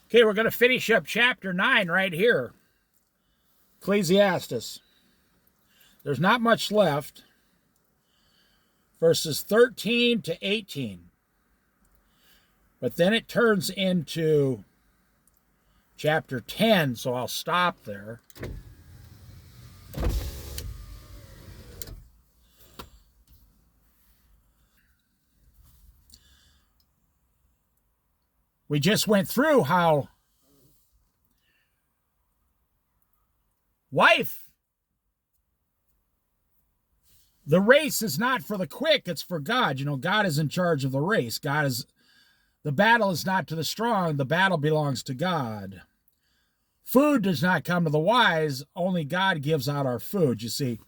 Okay, we're going to finish up chapter 9 right here. Ecclesiastes. There's not much left. Verses 13 to 18. But then it turns into chapter 10, so I'll stop there. We just went through how the race is not for the quick, it's for God. God is in charge of the race. The battle is not to the strong, the battle belongs to God. Food does not come to the wise, only God gives out our food. You see,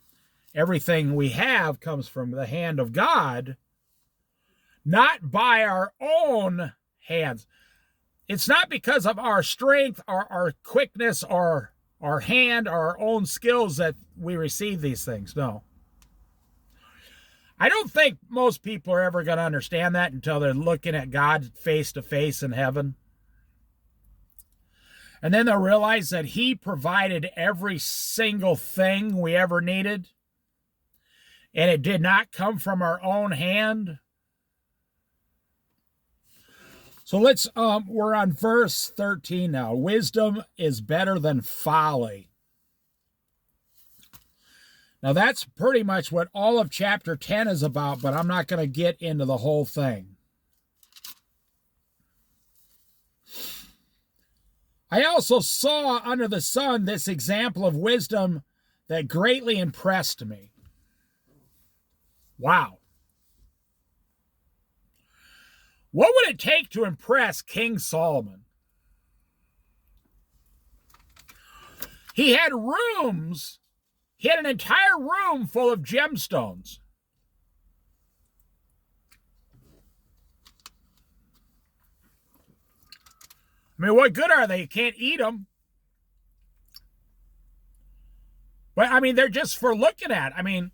everything we have comes from the hand of God, not by our own hands. It's not because of our strength, our quickness, or our hand, or our own skills that we receive these things. No. I don't think most people are ever going to understand that until they're looking at God face to face in heaven. And then they'll realize that He provided every single thing we ever needed. And it did not come from our own hand. So we're on verse 13 now. Wisdom is better than folly. Now that's pretty much what all of chapter 10 is about, but I'm not going to get into the whole thing. I also saw under the sun this example of wisdom that greatly impressed me. Wow. What would it take to impress King Solomon? He had rooms. He had an entire room full of gemstones. I mean, what good are they? You can't eat them. But, I mean, they're just for looking at. I mean,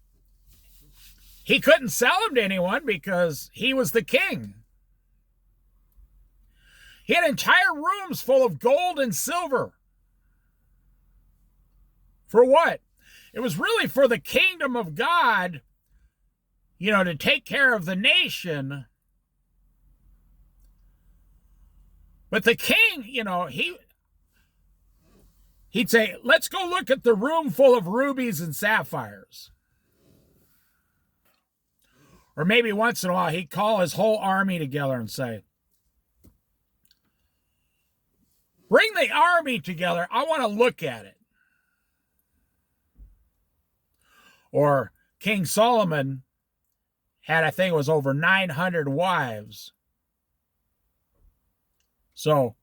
he couldn't sell them to anyone because he was the king. He had entire rooms full of gold and silver. For what? It was really for the kingdom of God, to take care of the nation. But the king, he'd say, let's go look at the room full of rubies and sapphires. Or maybe once in a while, he'd call his whole army together and say, bring the army together. I want to look at it. Or King Solomon had, I think it was over 900 wives. So,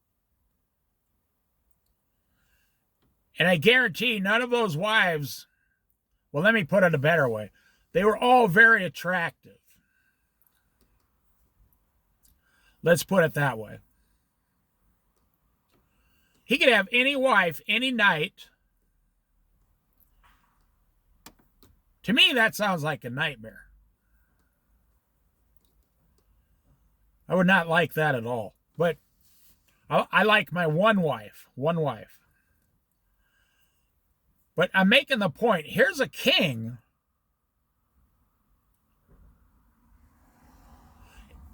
and I guarantee none of those wives, well, let me put it a better way. They were all very attractive. Let's put it that way. He could have any wife, any night. To me, that sounds like a nightmare. I would not like that at all. But I like my one wife. But I'm making the point. Here's a king.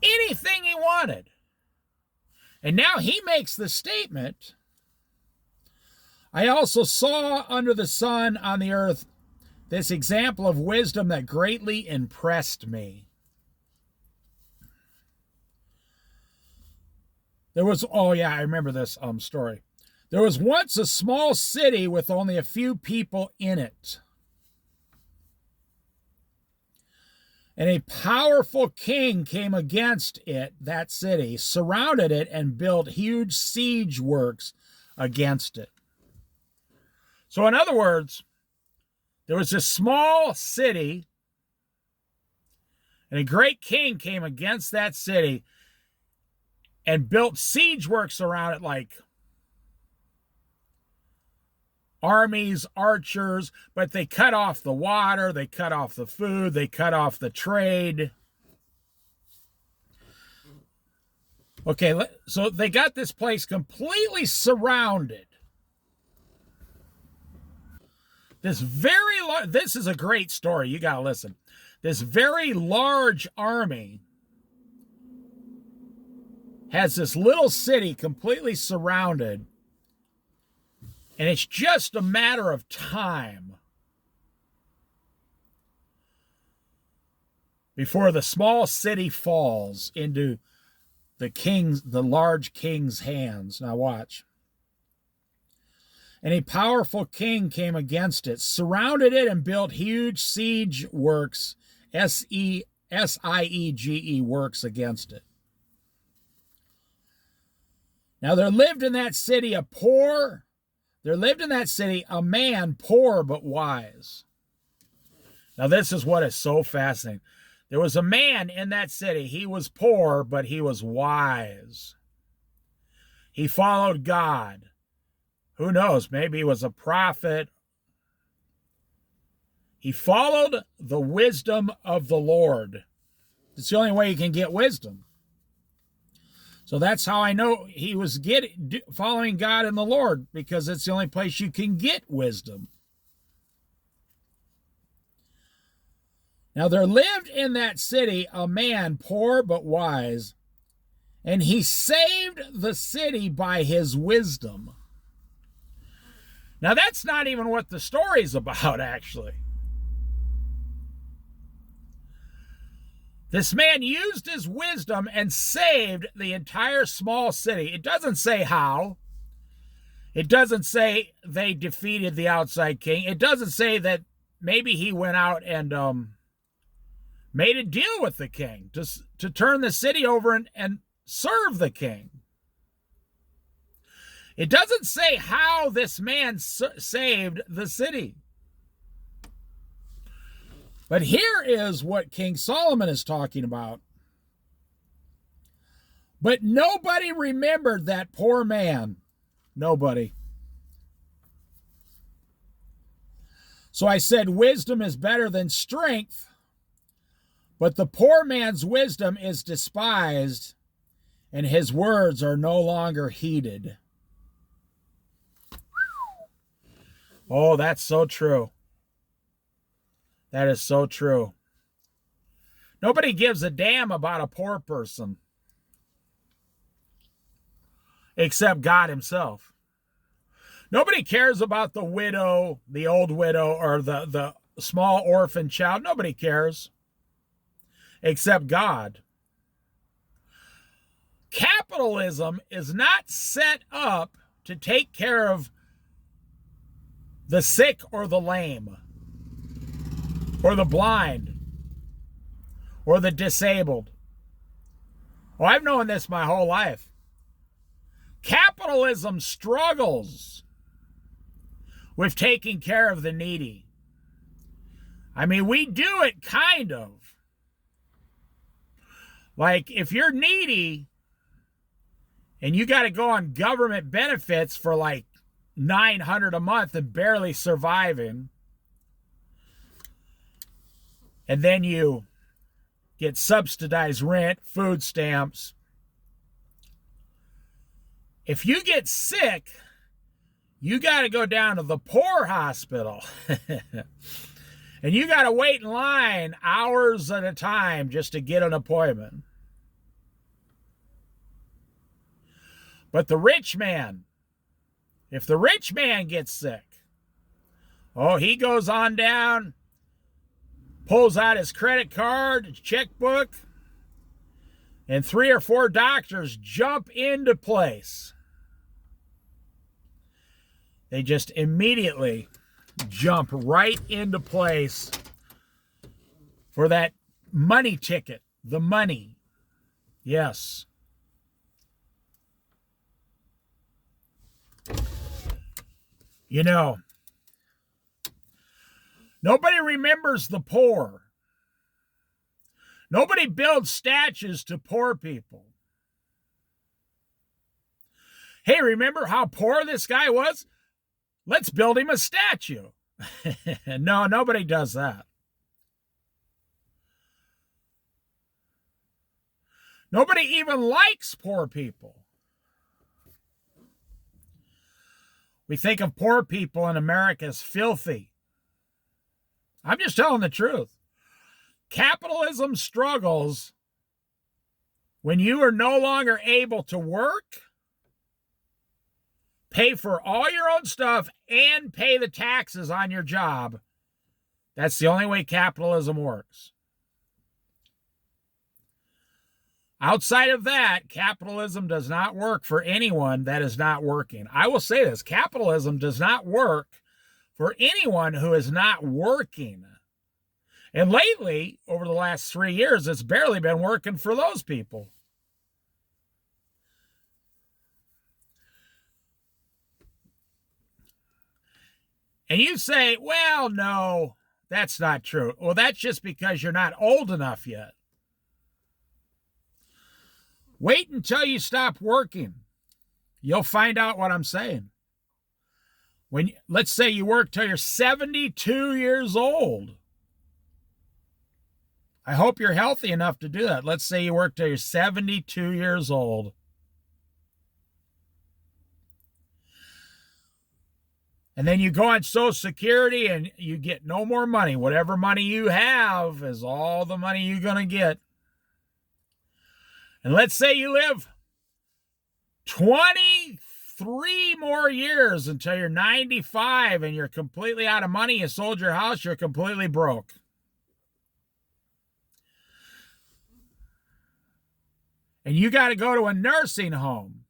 Anything he wanted. And now he makes the statement, I also saw under the sun on the earth this example of wisdom that greatly impressed me. I remember this story. There was once a small city with only a few people in it. And a powerful king came against that city, surrounded it, and built huge siege works against it. So in other words, there was this small city, and a great king came against that city and built siege works around it, like armies, archers, but they cut off the water, they cut off the food, they cut off the trade. Okay, so they got this place completely surrounded. This is a great story. You got to listen. This very large army has this little city completely surrounded, and it's just a matter of time before the small city falls into the large king's hands. Now watch. And a powerful king came against it, surrounded it, and built huge siege works, siege works against it. Now there lived in that city a man poor but wise. Now this is what is so fascinating. There was a man in that city. He was poor, but he was wise. He followed God. Who knows? Maybe he was a prophet. He followed the wisdom of the Lord. It's the only way you can get wisdom. So that's how I know he was following God and the Lord, because it's the only place you can get wisdom. Now there lived in that city a man poor but wise, and he saved the city by his wisdom. Now that's not even what the story's about, actually. This man used his wisdom and saved the entire small city. It doesn't say how. It doesn't say they defeated the outside king. It doesn't say that maybe he went out and made a deal with the king to turn the city over and serve the king. It doesn't say how this man saved the city. But here is what King Solomon is talking about. But nobody remembered that poor man. Nobody. So I said, wisdom is better than strength, but the poor man's wisdom is despised, and his words are no longer heeded. Oh, that's so true. That is so true. Nobody gives a damn about a poor person except God himself. Nobody cares about the widow, the old widow, or the small orphan child. Nobody cares except God. Capitalism is not set up to take care of the sick or the lame, or the blind, or the disabled. Oh, I've known this my whole life. Capitalism struggles with taking care of the needy. I mean, we do it kind of. Like, if you're needy and you got to go on government benefits for like $900 a month and barely surviving, and then you get subsidized rent, food stamps. If you get sick, you got to go down to the poor hospital. And you got to wait in line hours at a time just to get an appointment. But the rich man, if the rich man gets sick, oh, he goes on down, pulls out his credit card, his checkbook, and 3 or 4 doctors jump into place. They just immediately jump right into place for that money ticket, the money. Yes. You know, nobody remembers the poor. Nobody builds statues to poor people. Hey, remember how poor this guy was? Let's build him a statue. No, nobody does that. Nobody even likes poor people. We think of poor people in America as filthy. I'm just telling the truth. Capitalism struggles when you are no longer able to work, pay for all your own stuff, and pay the taxes on your job. That's the only way capitalism works. Outside of that, capitalism does not work for anyone that is not working. I will say this, capitalism does not work for anyone who is not working. And lately, over the last 3 years, it's barely been working for those people. And you say, well, no, that's not true. Well, that's just because you're not old enough yet. Wait until you stop working. You'll find out what I'm saying. Let's say you work till you're 72 years old. I hope you're healthy enough to do that. Let's say you work till you're 72 years old. And then you go on Social Security and you get no more money. Whatever money you have is all the money you're going to get. And let's say you live 23 more years until you're 95 and you're completely out of money. You sold your house, you're completely broke. And you got to go to a nursing home.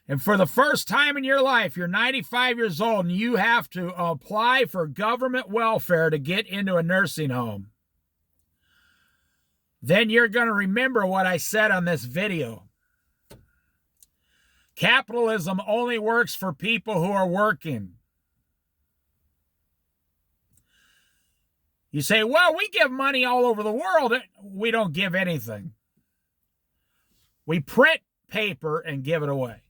And for the first time in your life, you're 95 years old and you have to apply for government welfare to get into a nursing home. Then you're going to remember what I said on this video. Capitalism only works for people who are working. You say, well, we give money all over the world. We don't give anything. We print paper and give it away.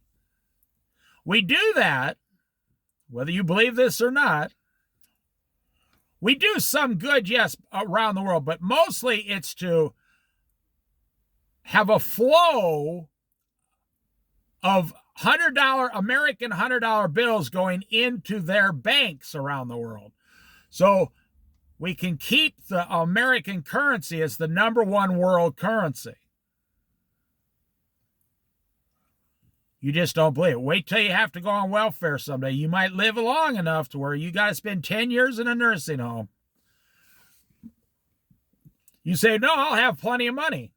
We do that, whether you believe this or not. We do some good, yes, around the world, but mostly it's to have a flow of American $100 bills going into their banks around the world. So we can keep the American currency as the #1 world currency. You just don't believe it. Wait till you have to go on welfare someday. You might live long enough to where you got to spend 10 years in a nursing home. You say, no, I'll have plenty of money.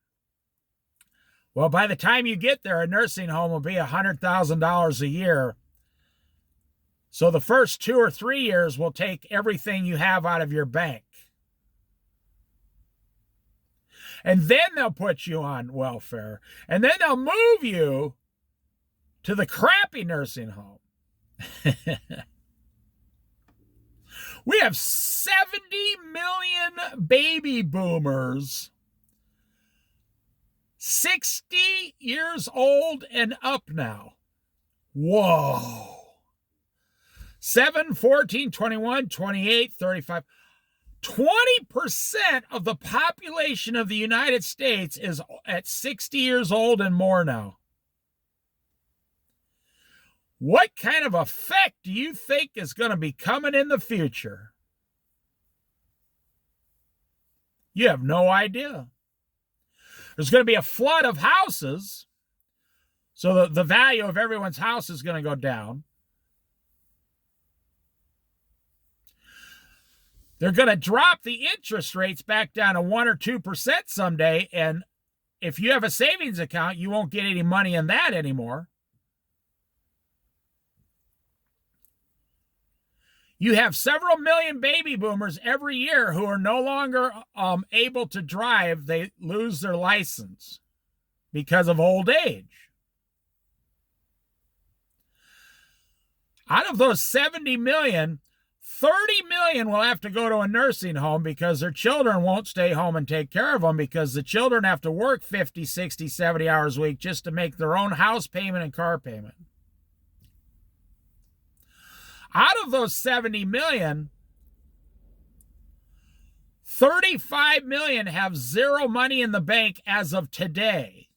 Well, by the time you get there, a nursing home will be $100,000 a year. So the first 2 or 3 years will take everything you have out of your bank. And then they'll put you on welfare. And then they'll move you to the crappy nursing home. We have 70 million baby boomers 60 years old and up now. Whoa. 7, 14, 21, 28, 35. 20% of the population of the United States is at 60 years old and more now. What kind of effect do you think is going to be coming in the future? You have no idea. There's going to be a flood of houses, so the value of everyone's house is going to go down. They're going to drop the interest rates back down to 1 or 2% someday, and if you have a savings account, you won't get any money in that anymore. You have several million baby boomers every year who are no longer able to drive. They lose their license because of old age. Out of those 70 million, 30 million will have to go to a nursing home because their children won't stay home and take care of them because the children have to work 50, 60, 70 hours a week just to make their own house payment and car payment. Out of those 70 million, 35 million have zero money in the bank as of today.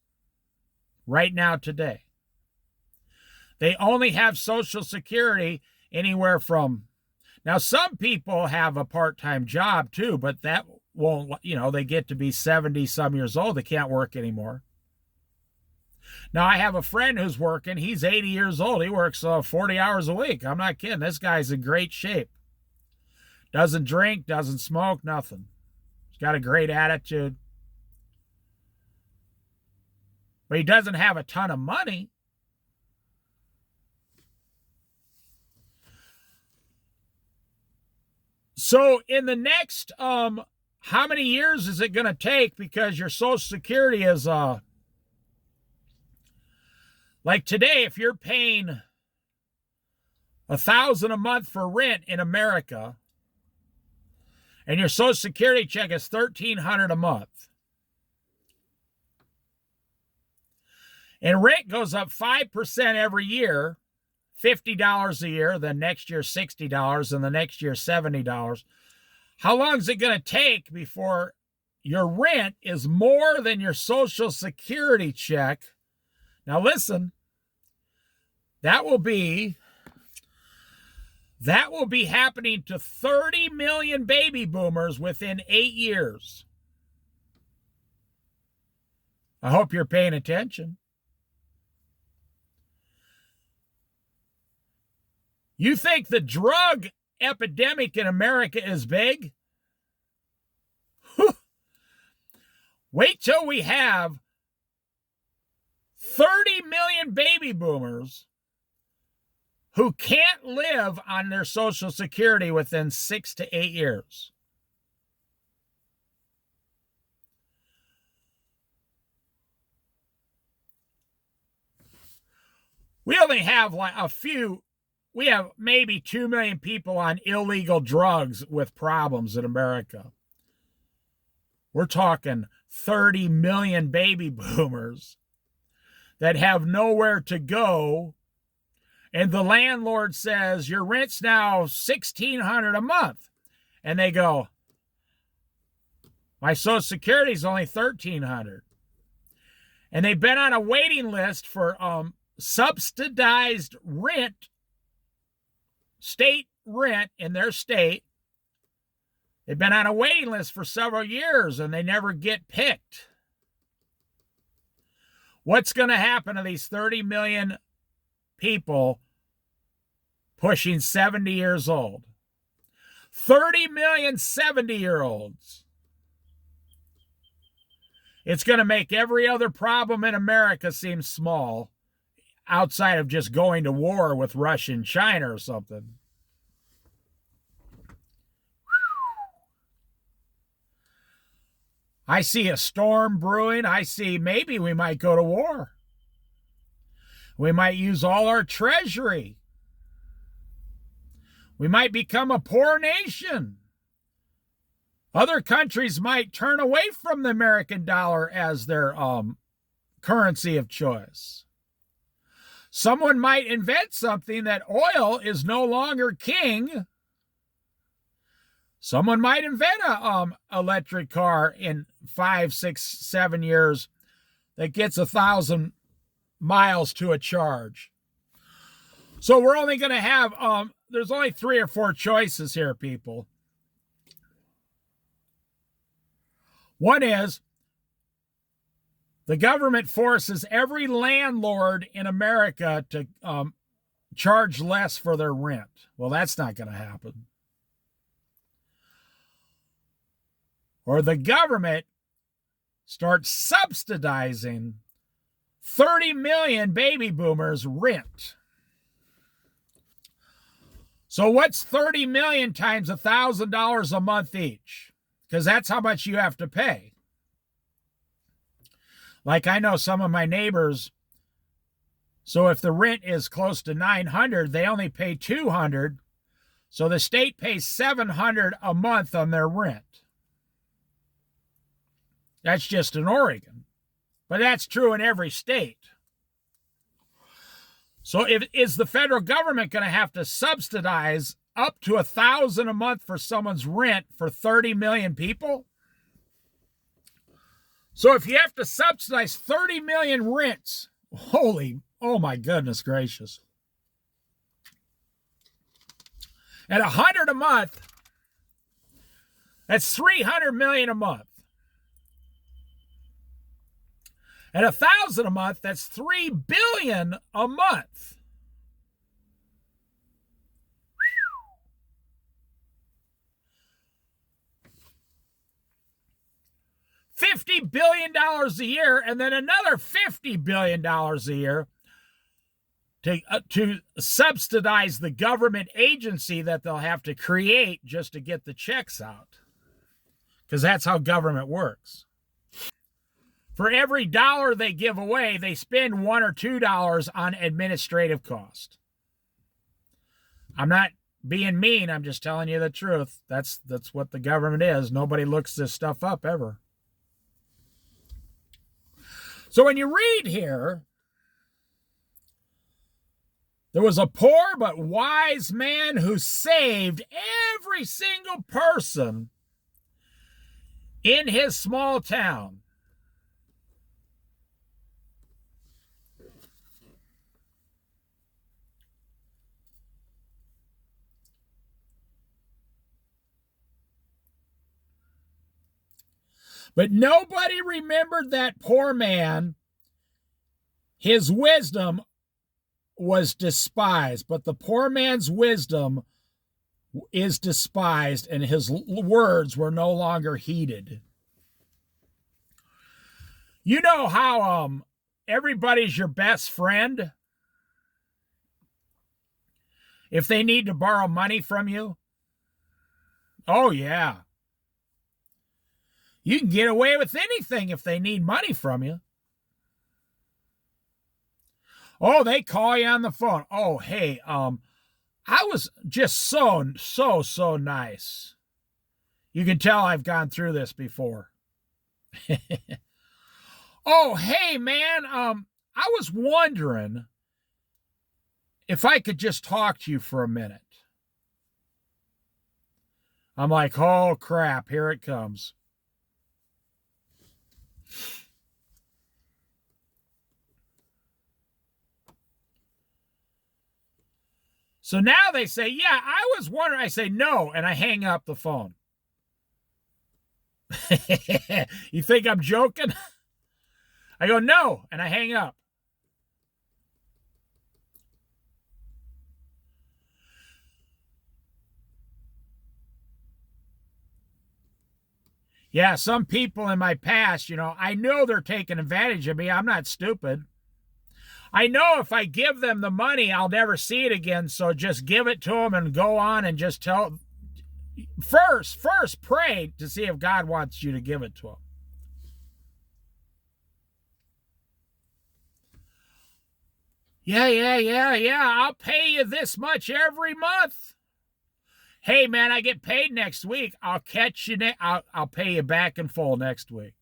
Right now, today. They only have Social Security anywhere from... Now, some people have a part-time job too, but that won't, they get to be 70 some years old. They can't work anymore. Now, I have a friend who's working. He's 80 years old. He works 40 hours a week. I'm not kidding. This guy's in great shape. Doesn't drink, doesn't smoke, nothing. He's got a great attitude. But he doesn't have a ton of money. So in the next, how many years is it going to take? Because your Social Security is, like today, if you're paying $1,000 a month for rent in America, and your Social Security check is $1,300 a month, and rent goes up 5% every year, $50 a year, then next year $60, and the next year $70. How long is it going to take before your rent is more than your Social Security check? Now listen, that will be happening to 30 million baby boomers within 8 years. I hope you're paying attention. You think the drug epidemic in America is big? Wait till we have 30 million baby boomers who can't live on their Social Security within 6 to 8 years. We only have like we have maybe 2 million people on illegal drugs with problems in America. We're talking 30 million baby boomers that have nowhere to go. And the landlord says, your rent's now $1,600 a month. And they go, my Social Security is only $1,300. And they've been on a waiting list for subsidized rent, state rent in their state. They've been on a waiting list for several years and they never get picked. What's going to happen to these 30 million people pushing 70 years old? 30 million 70-year-olds. It's going to make every other problem in America seem small, outside of just going to war with Russia and China or something. I see a storm brewing. I see maybe we might go to war. We might use all our treasury. We might become a poor nation. Other countries might turn away from the American dollar as their currency of choice. Someone might invent something that oil is no longer king. Someone might invent a electric car in 5, 6, 7 years that gets 1,000 miles to a charge. So we're only going to have, there's only 3 or 4 choices here, people. One is the government forces every landlord in America to charge less for their rent. Well, that's not going to happen. Or the government starts subsidizing 30 million baby boomers' rent. So what's 30 million times $1,000 a month each? Because that's how much you have to pay. Like I know some of my neighbors, so if the rent is close to $900, they only pay $200. So the state pays $700 a month on their rent. That's just in Oregon. But that's true in every state. So is the federal government going to have to subsidize up to $1,000 a month for someone's rent for 30 million people. So if you have to subsidize 30 million rents, oh my goodness gracious. At $100 a month, that's 300 million a month. At $1,000 a month, that's 3 billion a month. $50 billion a year, and then another $50 billion a year to subsidize the government agency that they'll have to create just to get the checks out. Because that's how government works. For every dollar they give away, they spend $1 or $2 on administrative cost. I'm not being mean. I'm just telling you the truth. That's what the government is. Nobody looks this stuff up ever. So when you read here, there was a poor but wise man who saved every single person in his small town. But nobody remembered that poor man. His wisdom was despised, but the poor man's wisdom is despised, and his words were no longer heeded. You know how everybody's your best friend if they need to borrow money from you? Oh, yeah. You can get away with anything if they need money from you. Oh, they call you on the phone. Oh, hey, I was just so nice. You can tell I've gone through this before. Oh, hey, man, I was wondering if I could just talk to you for a minute. I'm like, oh, crap, here it comes. So now they say, yeah, I was wondering. I say, no, and I hang up the phone. You think I'm joking? I go, no, and I hang up. Yeah, some people in my past, I know they're taking advantage of me. I'm not stupid. I know if I give them the money, I'll never see it again. So just give it to them and go on and just tell. First pray to see if God wants you to give it to them. Yeah. I'll pay you this much every month. Hey, man, I get paid next week. I'll catch you. I'll pay you back in full next week.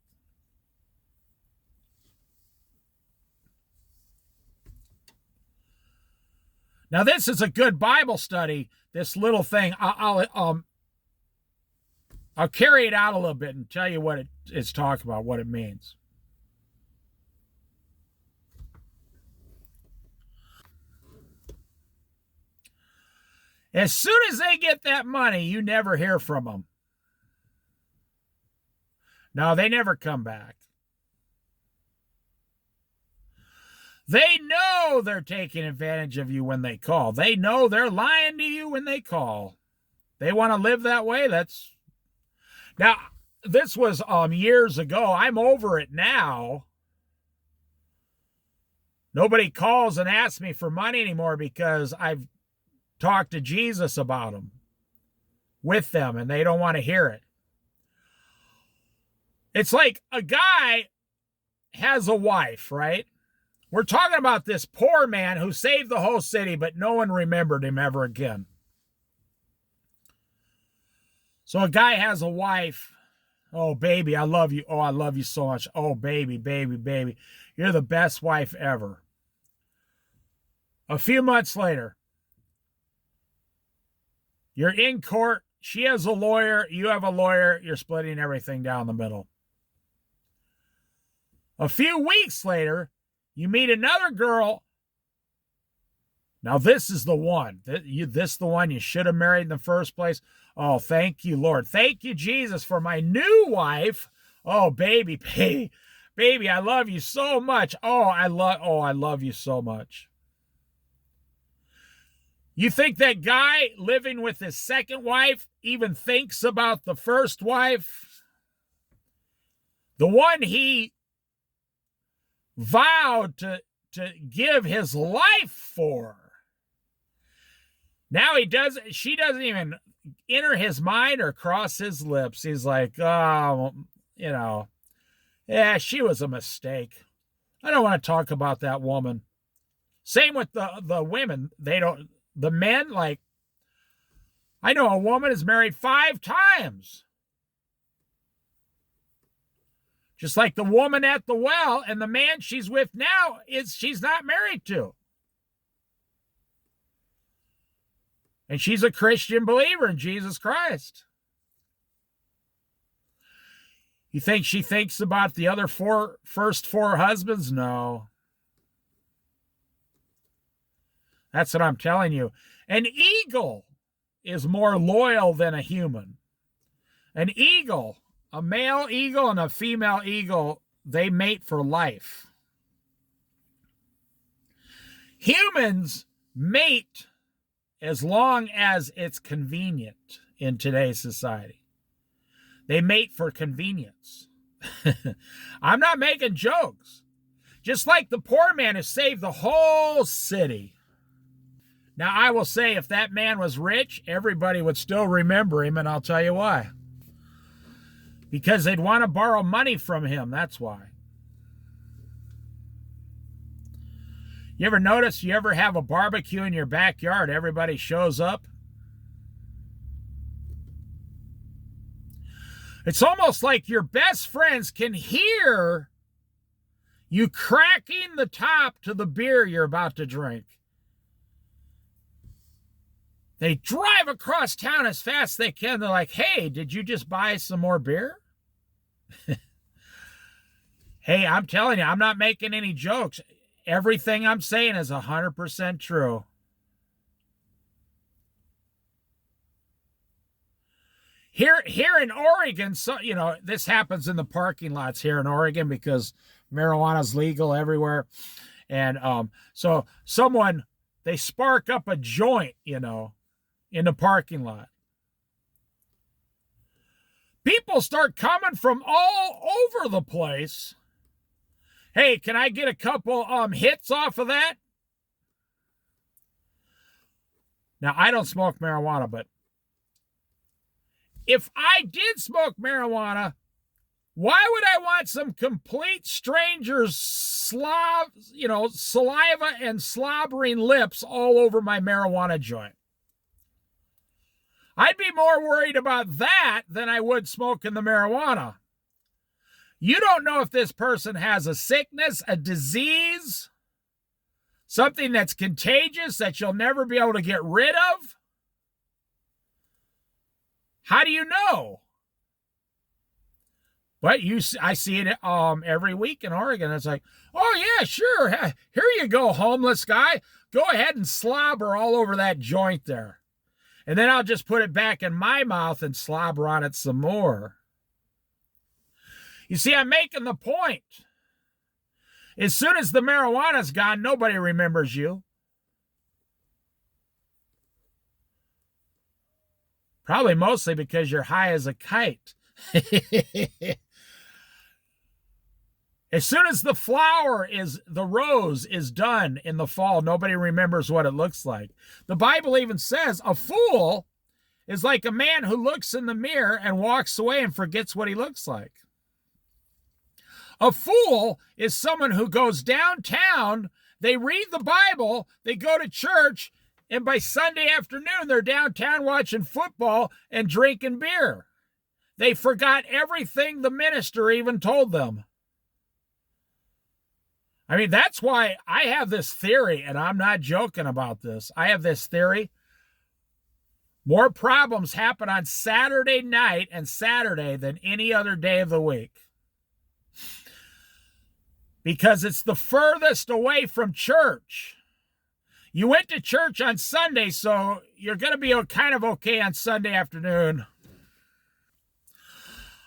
Now, this is a good Bible study, this little thing. I'll carry it out a little bit and tell you what it's talking about, what it means. As soon as they get that money, you never hear from them. No, they never come back. They know they're taking advantage of you when they call. They know they're lying to you when they call. They want to live that way. Now, this was years ago. I'm over it now. Nobody calls and asks me for money anymore because I've talked to Jesus about them, with them, and they don't want to hear it. It's like a guy has a wife, right? We're talking about this poor man who saved the whole city, but no one remembered him ever again. So a guy has a wife. Oh, baby, I love you. Oh, I love you so much. Oh, baby. You're the best wife ever. A few months later, You're in court. She has a lawyer. You have a lawyer. You're splitting everything down the middle. A few weeks later, you meet another girl. Now, this is the one. This the one you should have married in the first place. Oh, thank you, Lord. Thank you, Jesus, for my new wife. Oh, baby, I love you so much. Oh, I love you so much. You think that guy living with his second wife even thinks about the first wife? The one he vowed to give his life for. Now she doesn't even enter his mind or cross his lips. He's like, oh, yeah, she was a mistake. I don't want to talk about that woman. Same with the women. The men, like, I know a woman is married 5 times. Just like the woman at the well, and the man she's with now she's not married to. And she's a Christian believer in Jesus Christ. You think she thinks about the other first 4 husbands? No. That's what I'm telling you. An eagle is more loyal than a human. An eagle, a male eagle and a female eagle, they mate for life. Humans mate as long as it's convenient in today's society. They mate for convenience. I'm not making jokes. Just like the poor man who saved the whole city. Now, I will say, if that man was rich, everybody would still remember him, and I'll tell you why. Because they'd want to borrow money from him, that's why. You ever notice, you ever have a barbecue in your backyard, everybody shows up? It's almost like your best friends can hear you cracking the top to the beer you're about to drink. They drive across town as fast as they can. They're like, hey, did you just buy some more beer? Hey, I'm telling you, I'm not making any jokes. Everything I'm saying is 100% true. Here in Oregon, so this happens in the parking lots here in Oregon because marijuana's legal everywhere. And so they spark up a joint, in the parking lot. People start coming from all over the place. Hey, can I get a couple hits off of that? Now, I don't smoke marijuana, but if I did smoke marijuana, why would I want some complete strangers' saliva and slobbering lips all over my marijuana joint? I'd be more worried about that than I would smoking the marijuana. You don't know if this person has a sickness, a disease, something that's contagious that you'll never be able to get rid of. How do you know? But I see it every week in Oregon. It's like, oh yeah, sure. Here you go, homeless guy. Go ahead and slobber all over that joint there. And then I'll just put it back in my mouth and slobber on it some more. You see, I'm making the point. As soon as the marijuana's gone, nobody remembers you. Probably mostly because you're high as a kite. As soon as the rose is done in the fall, nobody remembers what it looks like. The Bible even says a fool is like a man who looks in the mirror and walks away and forgets what he looks like. A fool is someone who goes downtown, they read the Bible, they go to church, and by Sunday afternoon, they're downtown watching football and drinking beer. They forgot everything the minister even told them. I mean, that's why I have this theory, and I'm not joking about this. I have this theory. More problems happen on Saturday night and Saturday than any other day of the week. Because it's the furthest away from church. You went to church on Sunday, so you're going to be kind of okay on Sunday afternoon.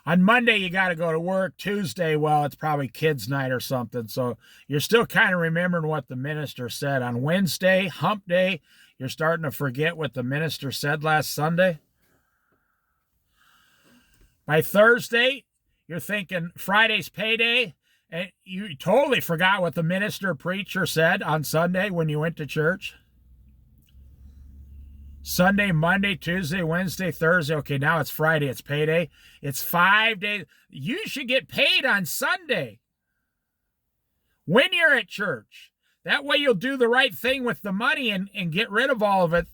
On Monday, you got to go to work. Tuesday, well, it's probably kids' night or something. So you're still kind of remembering what the minister said. On Wednesday, hump day, you're starting to forget what the minister said last Sunday. By Thursday, you're thinking Friday's payday, and you totally forgot what the minister preacher said on Sunday when you went to church. Sunday, Monday, Tuesday, Wednesday, Thursday. Okay, now it's Friday. It's payday. It's 5 days. You should get paid on Sunday when you're at church. That way you'll do the right thing with the money and get rid of all of it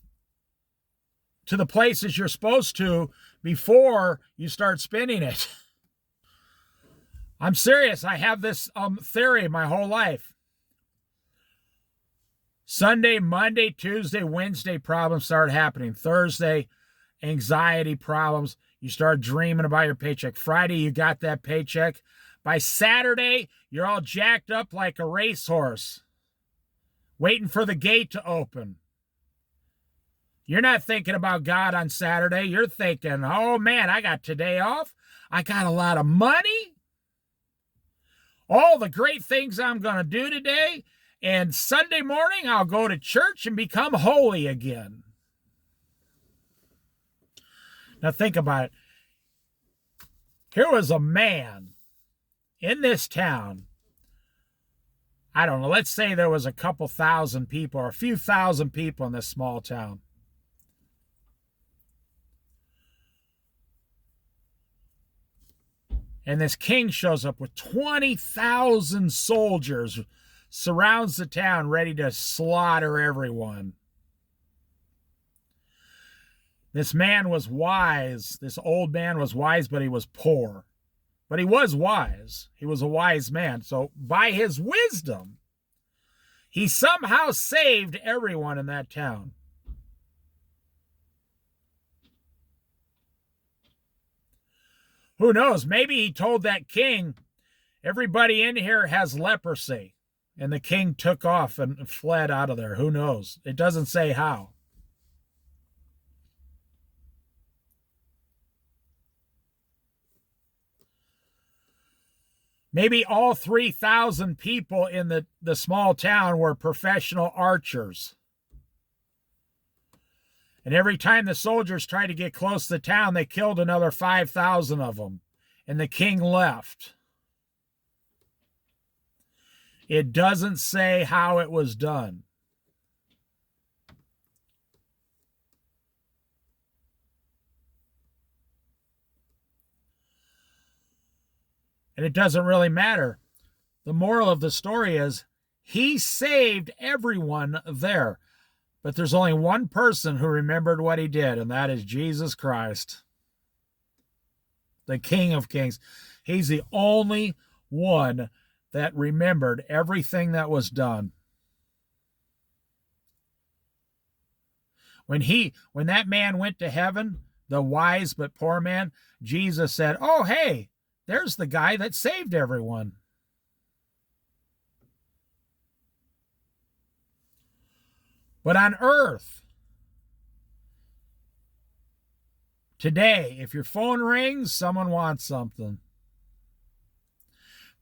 to the places you're supposed to before you start spending it. I'm serious. I have this theory my whole life. Sunday, Monday, Tuesday, Wednesday, problems start happening. Thursday, anxiety problems. You start dreaming about your paycheck. Friday, you got that paycheck. By Saturday, you're all jacked up like a racehorse, waiting for the gate to open. You're not thinking about God on Saturday. You're thinking, oh man, I got today off. I got a lot of money. All the great things I'm going to do today. And Sunday morning, I'll go to church and become holy again. Now think about it. Here was a man in this town. I don't know, let's say there was a couple thousand people or a few thousand people in this small town. And this king shows up with 20,000 soldiers, surrounds the town, ready to slaughter everyone. This man was wise. This old man was wise, but he was poor. But he was wise. He was a wise man. So by his wisdom, he somehow saved everyone in that town. Who knows? Maybe he told that king, everybody in here has leprosy. And the king took off and fled out of there. Who knows? It doesn't say how. Maybe all 3,000 people in the small town were professional archers. And every time the soldiers tried to get close to the town, they killed another 5,000 of them. And the king left. It doesn't say how it was done. And it doesn't really matter. The moral of the story is he saved everyone there. But there's only one person who remembered what he did, and that is Jesus Christ, the King of Kings. He's the only one that remembered everything that was done. When that man went to heaven, the wise but poor man, Jesus said, oh, hey, there's the guy that saved everyone. But on earth, today, if your phone rings, someone wants something.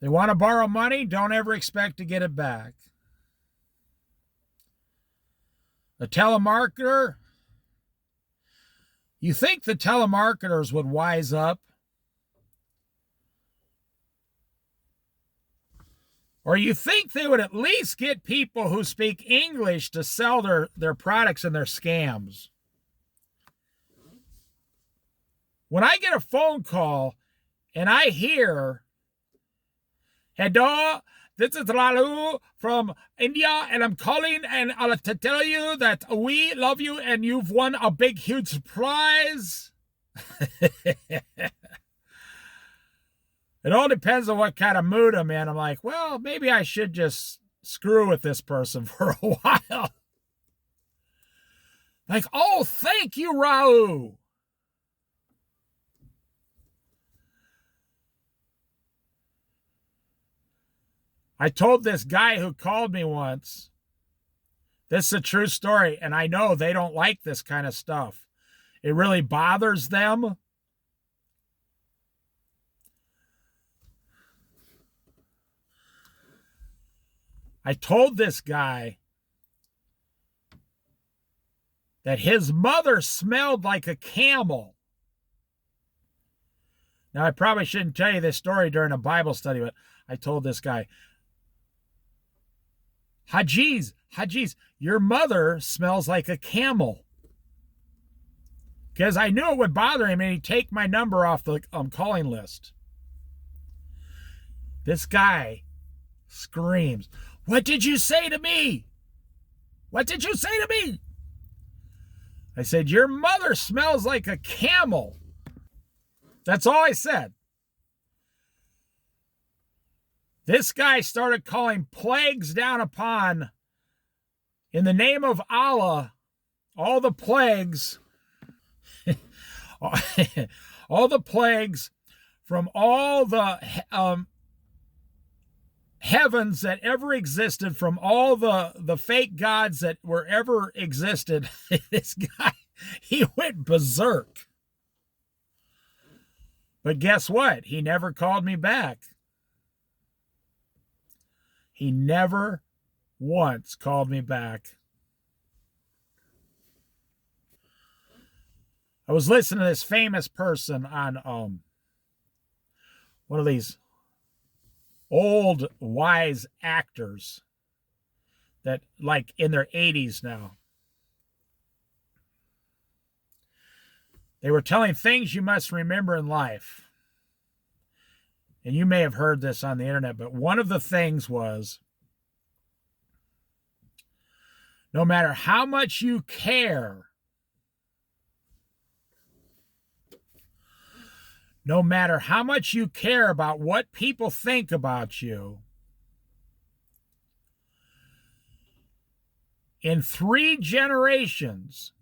They want to borrow money, don't ever expect to get it back. A telemarketer, you think the telemarketers would wise up? Or you think they would at least get people who speak English to sell their products and their scams? When I get a phone call and I hear, hello, this is Lalu from India, and I'm calling and to tell you that we love you and you've won a big, huge prize. It all depends on what kind of mood I'm in. I'm like, well, maybe I should just screw with this person for a while. Like, oh, thank you, Raul. I told this guy who called me once, this is a true story, and I know they don't like this kind of stuff. It really bothers them. I told this guy that his mother smelled like a camel. Now, I probably shouldn't tell you this story during a Bible study, but I told this guy, Hajiz, your mother smells like a camel. Because I knew it would bother him and he'd take my number off the calling list. This guy screams, "What did you say to me? What did you say to me?" I said, "Your mother smells like a camel." That's all I said. This guy started calling plagues down upon, in the name of Allah, all the plagues, all the plagues from all the heavens that ever existed, from all the fake gods that were ever existed. This guy, he went berserk. But guess what? He never called me back. He never once called me back. I was listening to this famous person on one of these old wise actors that, like, in their 80s now. They were telling things you must remember in life. And you may have heard this on the internet, but one of the things was, no matter how much you care, no matter how much you care about what people think about you, in 3 generations,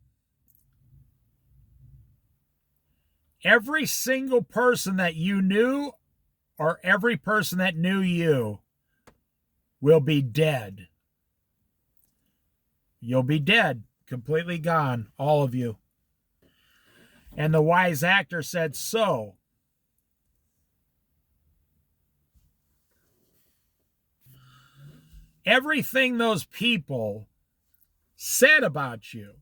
every single person that you knew or every person that knew you will be dead. You'll be dead, completely gone, all of you. And the wise actor said, so everything those people said about you,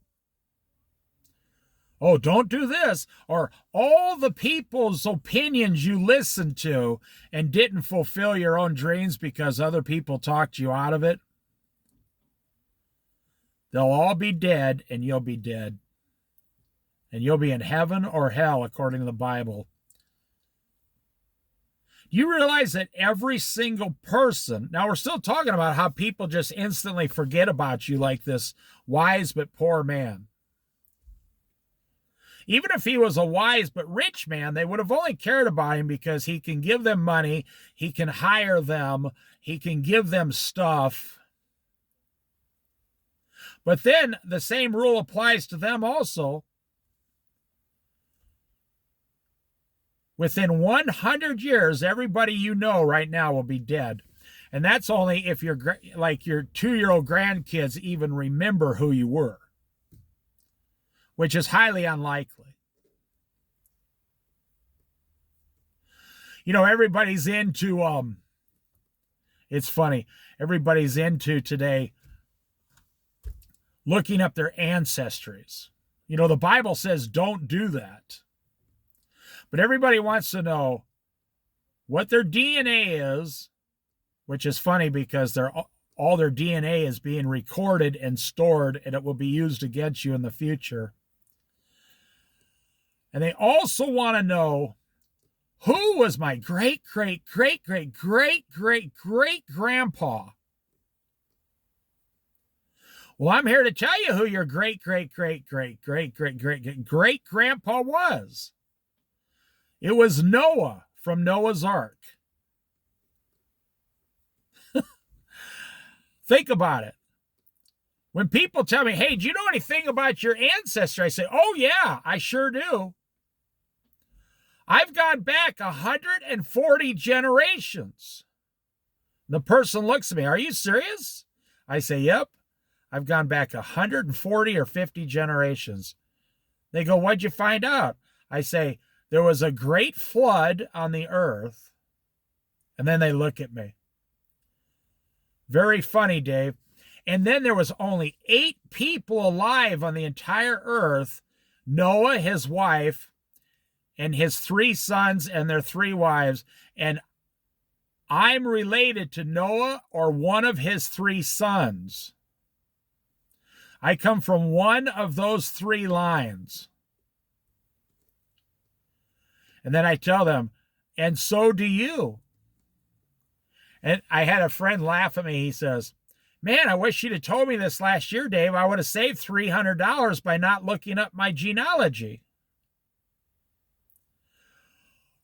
oh, don't do this, or all the people's opinions you listened to and didn't fulfill your own dreams because other people talked you out of it, they'll all be dead and you'll be dead. And you'll be in heaven or hell according to the Bible. You realize that every single person, now we're still talking about how people just instantly forget about you like this wise but poor man. Even if he was a wise but rich man, they would have only cared about him because he can give them money, he can hire them, he can give them stuff. But then the same rule applies to them also. Within 100 years, everybody you know right now will be dead. And that's only if your 2-year-old grandkids even remember who you were, which is highly unlikely. You know, everybody's into, it's funny, everybody's into today looking up their ancestries. You know, the Bible says don't do that. But everybody wants to know what their DNA is, which is funny because all their DNA is being recorded and stored, and it will be used against you in the future. And they also want to know, who was my great-great-great-great-great-great-great-grandpa? Well, I'm here to tell you who your great-great-great-great-great-great-great-great-grandpa was. It was Noah from Noah's Ark. Think about it. When people tell me, hey, do you know anything about your ancestor? I say, oh, yeah, I sure do. I've gone back 140 generations. The person looks at me, are you serious? I say, yep, I've gone back 140 or 50 generations. They go, what'd you find out? I say, there was a great flood on the earth. And then they look at me. Very funny, Dave. And then there was only 8 people alive on the entire earth. Noah, his wife, and his 3 sons and their 3 wives. And I'm related to Noah or one of his 3 sons. I come from one of those 3 lines. And then I tell them, and so do you. And I had a friend laugh at me. He says, man, I wish you'd have told me this last year, Dave. I would have saved $300 by not looking up my genealogy.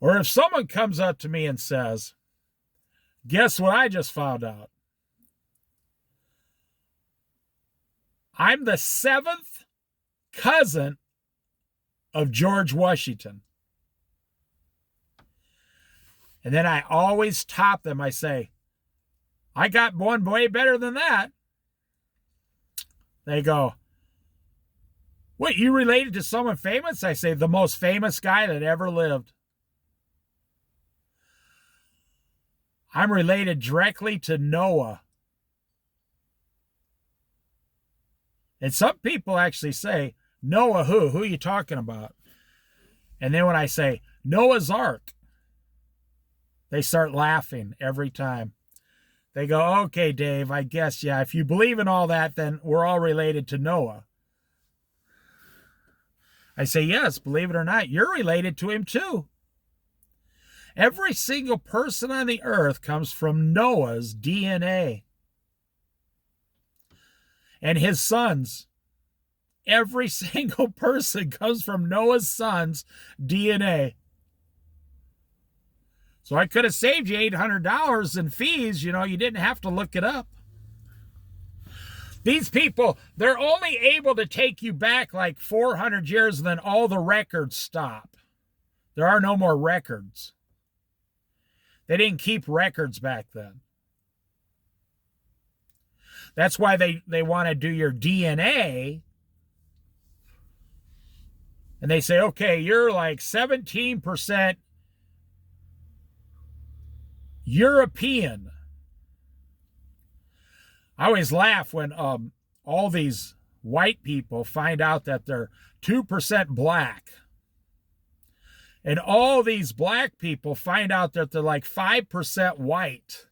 Or if someone comes up to me and says, guess what I just found out? I'm the 7th cousin of George Washington. And then I always top them. I say, I got one way better than that. They go, what, you related to someone famous? I say, the most famous guy that ever lived. I'm related directly to Noah. And some people actually say, Noah who? Who are you talking about? And then when I say, Noah's Ark, they start laughing every time. They go, okay, Dave, I guess, yeah, if you believe in all that, then we're all related to Noah. I say, yes, believe it or not, you're related to him too. Every single person on the earth comes from Noah's DNA. And his sons. Every single person comes from Noah's sons' DNA. So I could have saved you $800 in fees. You know, you didn't have to look it up. These people, they're only able to take you back like 400 years and then all the records stop. There are no more records. They didn't keep records back then. That's why they want to do your DNA. And they say, okay, you're like 17% European. I always laugh when all these white people find out that they're 2% black. And all these black people find out that they're like 5% white.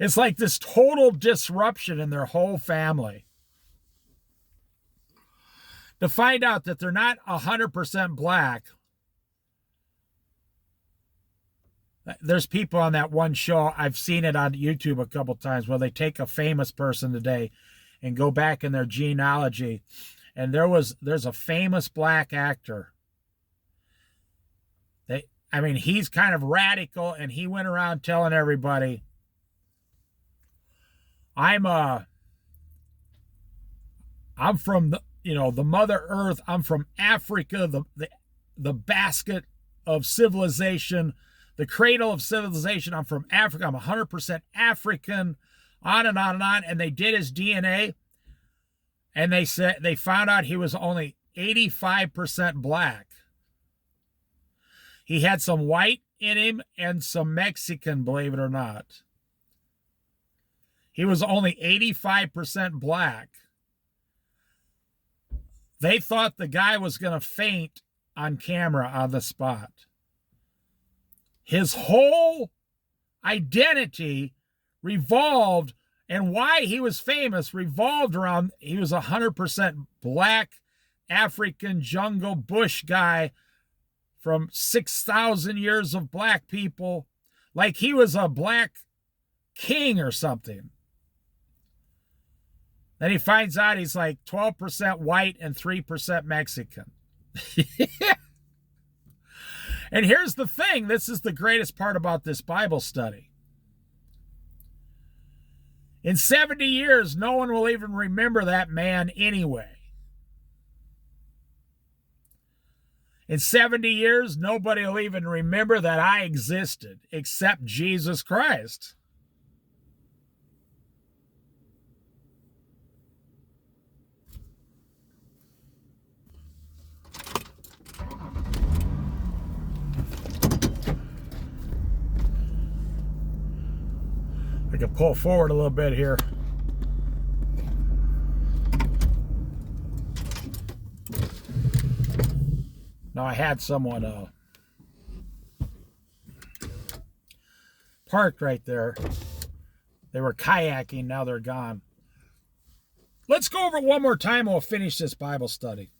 It's like this total disruption in their whole family. To find out that they're not 100% black. There's people on that one show, I've seen it on YouTube a couple times, where they take a famous person today and go back in their genealogy. And there's a famous black actor. He's kind of radical, and he went around telling everybody, I'm from the Mother Earth. I'm from Africa, the basket of civilization, the cradle of civilization. I'm from Africa. I'm 100% African, on and on and on. And they did his DNA, and they found out he was only 85% black. He had some white in him and some Mexican, believe it or not. He was only 85% black. They thought the guy was going to faint on camera on the spot. His whole identity revolved, and why he was famous revolved around, he was 100% black, African jungle bush guy from 6,000 years of black people, like he was a black king or something. Then he finds out he's like 12% white and 3% Mexican. And here's the thing. This is the greatest part about this Bible study. In 70 years, no one will even remember that man anyway. In 70 years, nobody will even remember that I existed except Jesus Christ. I can pull forward a little bit here. Now, I had someone parked right there. They were kayaking, now they're gone. Let's go over it one more time and we'll finish this Bible study.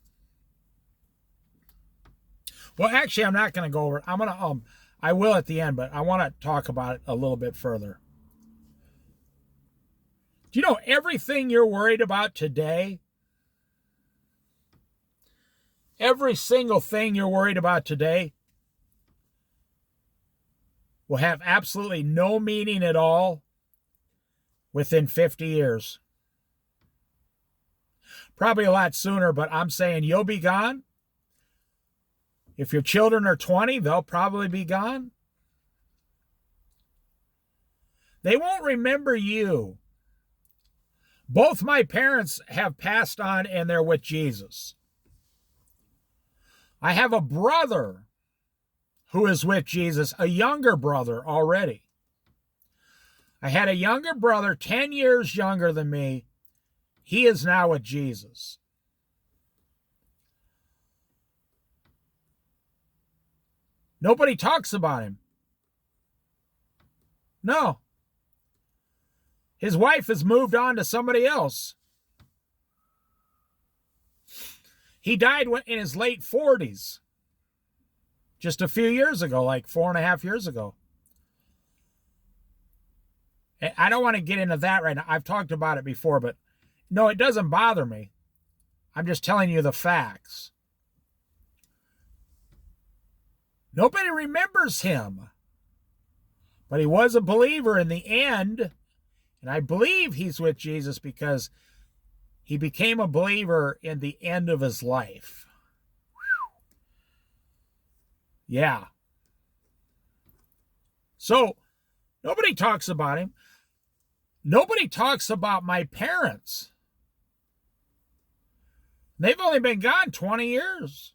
Well, actually, I'm not going to go over it. I will at the end, but I want to talk about it a little bit further. Do you know everything you're worried about today? Every single thing you're worried about today will have absolutely no meaning at all within 50 years. Probably a lot sooner, but I'm saying you'll be gone. If your children are 20, they'll probably be gone. They won't remember you. Both my parents have passed on and they're with Jesus. I have a brother who is with Jesus, a younger brother already. I had a younger brother, 10 years younger than me. He is now with Jesus. Nobody talks about him. No. His wife has moved on to somebody else. He died in his late 40s. Just a few years ago, like 4.5 years ago. I don't want to get into that right now. I've talked about it before, but no, it doesn't bother me. I'm just telling you the facts. Nobody remembers him. But he was a believer in the end. And I believe he's with Jesus because he became a believer in the end of his life. Yeah. So, nobody talks about him. Nobody talks about my parents. They've only been gone 20 years.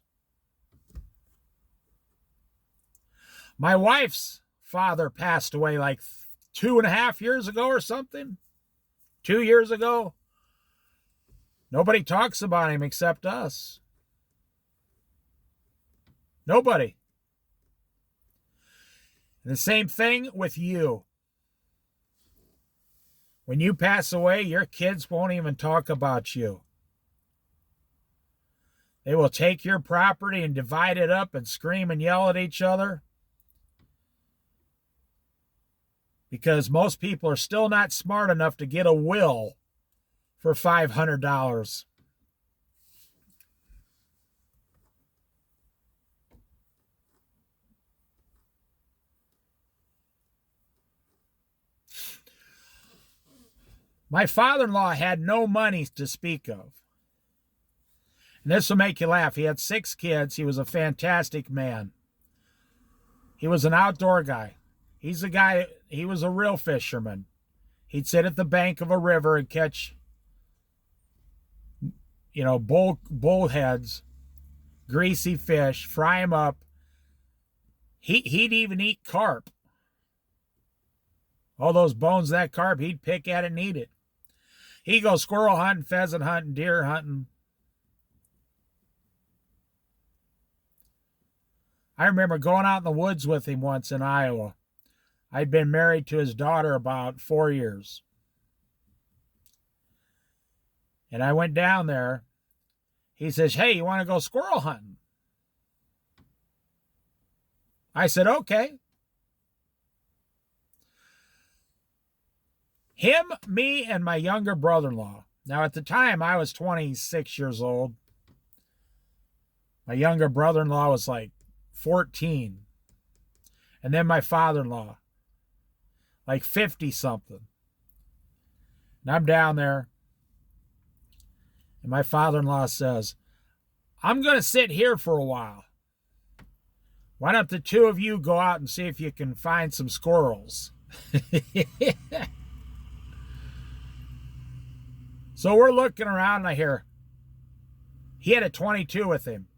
My wife's father passed away like 2.5 years ago or something. 2 years ago. Nobody talks about him except us. Nobody. And the same thing with you. When you pass away, your kids won't even talk about you. They will take your property and divide it up and scream and yell at each other. Because most people are still not smart enough to get a will for $500. My father-in-law had no money to speak of. And this will make you laugh. He had 6 kids. He was a fantastic man. He was an outdoor guy. He was a real fisherman. He'd sit at the bank of a river and catch, bullheads, greasy fish, fry them up. He'd even eat carp. All those bones of that carp, he'd pick at it and eat it. He'd go squirrel hunting, pheasant hunting, deer hunting. I remember going out in the woods with him once in Iowa. I'd been married to his daughter about 4 years. And I went down there. He says, "Hey, you want to go squirrel hunting?" I said, "Okay." Him, me, and my younger brother-in-law. Now, at the time, I was 26 years old. My younger brother-in-law was like 14. And then my father-in-law, like 50-something. And I'm down there. And my father-in-law says, I'm going to sit here for a while. Why don't the two of you go out and see if you can find some squirrels? So we're looking around and I hear, he had a 22 with him.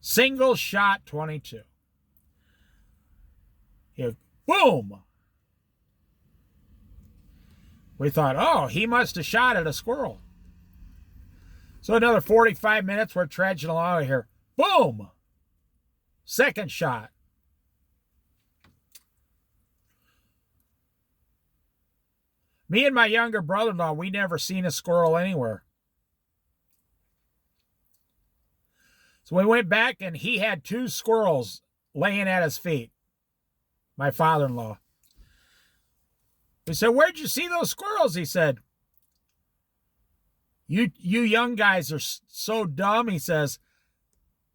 Single shot 22. Boom! We thought, oh, he must have shot at a squirrel. So another 45 minutes, we're trudging along here. Boom! Second shot. Me and my younger brother-in-law, we never seen a squirrel anywhere. So we went back and he had 2 squirrels laying at his feet. My father-in-law. We said, where'd you see those squirrels? He said, you young guys are so dumb. He says,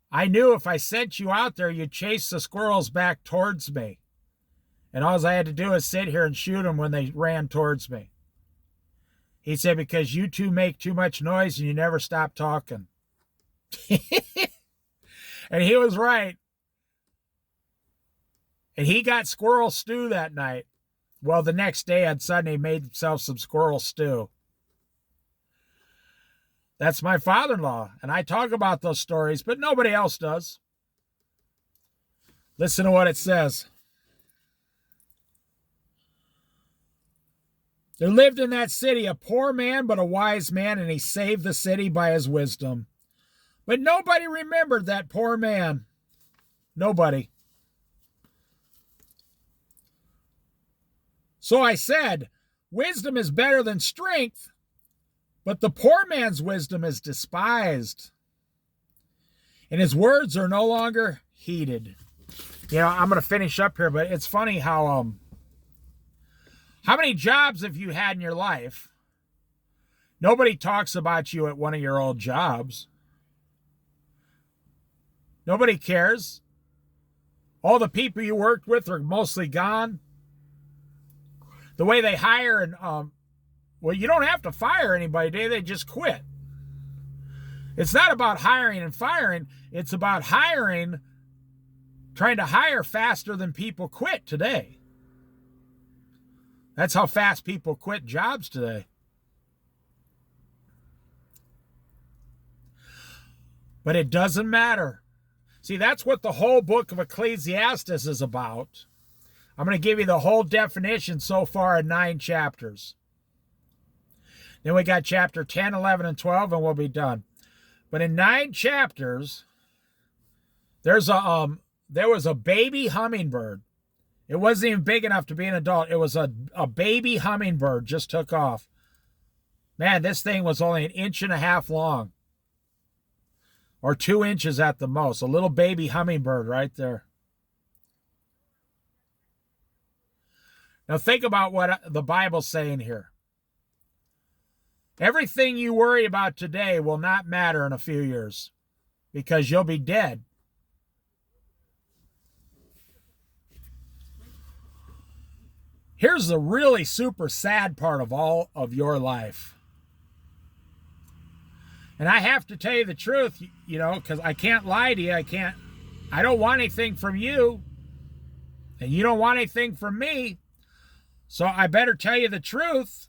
I knew if I sent you out there, you'd chase the squirrels back towards me. And all I had to do is sit here and shoot them when they ran towards me. He said, because you two make too much noise and you never stop talking. And he was right. And he got squirrel stew that night. Well, the next day on Sunday, he made himself some squirrel stew. That's my father-in-law. And I talk about those stories, but nobody else does. Listen to what it says. There lived in that city a poor man, but a wise man, and he saved the city by his wisdom. But nobody remembered that poor man. Nobody. So I said, wisdom is better than strength, but the poor man's wisdom is despised, and his words are no longer heeded. You know, I'm going to finish up here, but it's funny how many jobs have you had in your life? Nobody talks about you at one of your old jobs. Nobody cares. All the people you worked with are mostly gone. The way they hire and, well, you don't have to fire anybody today. They just quit. It's not about hiring and firing. It's about hiring, trying to hire faster than people quit today. That's how fast people quit jobs today. But it doesn't matter. See, that's what the whole book of Ecclesiastes is about. I'm going to give you the whole definition so far in 9 chapters. Then we got chapter 10, 11, and 12, and we'll be done. But in 9 chapters, there was a baby hummingbird. It wasn't even big enough to be an adult. It was a baby hummingbird just took off. Man, this thing was only 1.5 inches long. Or 2 inches at the most. A little baby hummingbird right there. Now think about what the Bible's saying here. Everything you worry about today will not matter in a few years because you'll be dead. Here's the really super sad part of all of your life. And I have to tell you the truth, you know, because I can't lie to you. I don't want anything from you. And you don't want anything from me. So I better tell you the truth.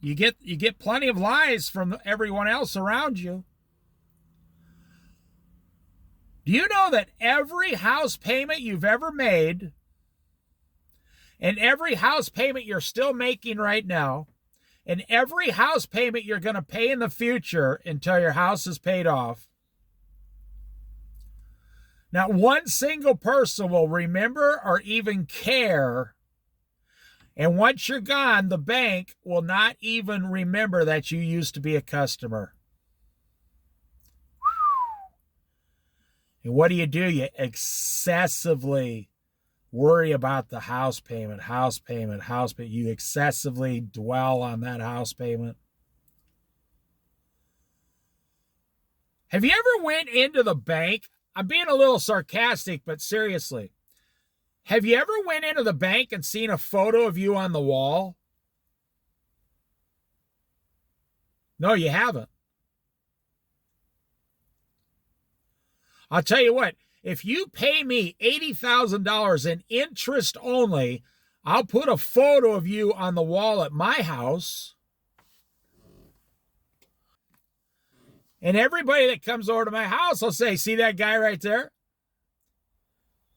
You get plenty of lies from everyone else around you. Do you know that every house payment you've ever made and every house payment you're still making right now and every house payment you're going to pay in the future until your house is paid off, not one single person will remember or even care. And once you're gone, the bank will not even remember that you used to be a customer. And what do? You excessively worry about the house payment. You excessively dwell on that house payment. Have you ever went into the bank? I'm being a little sarcastic, but seriously. Have you ever went into the bank and seen a photo of you on the wall? No, you haven't. I'll tell you what, if you pay me $80,000 in interest only, I'll put a photo of you on the wall at my house. And everybody that comes over to my house will say, see that guy right there?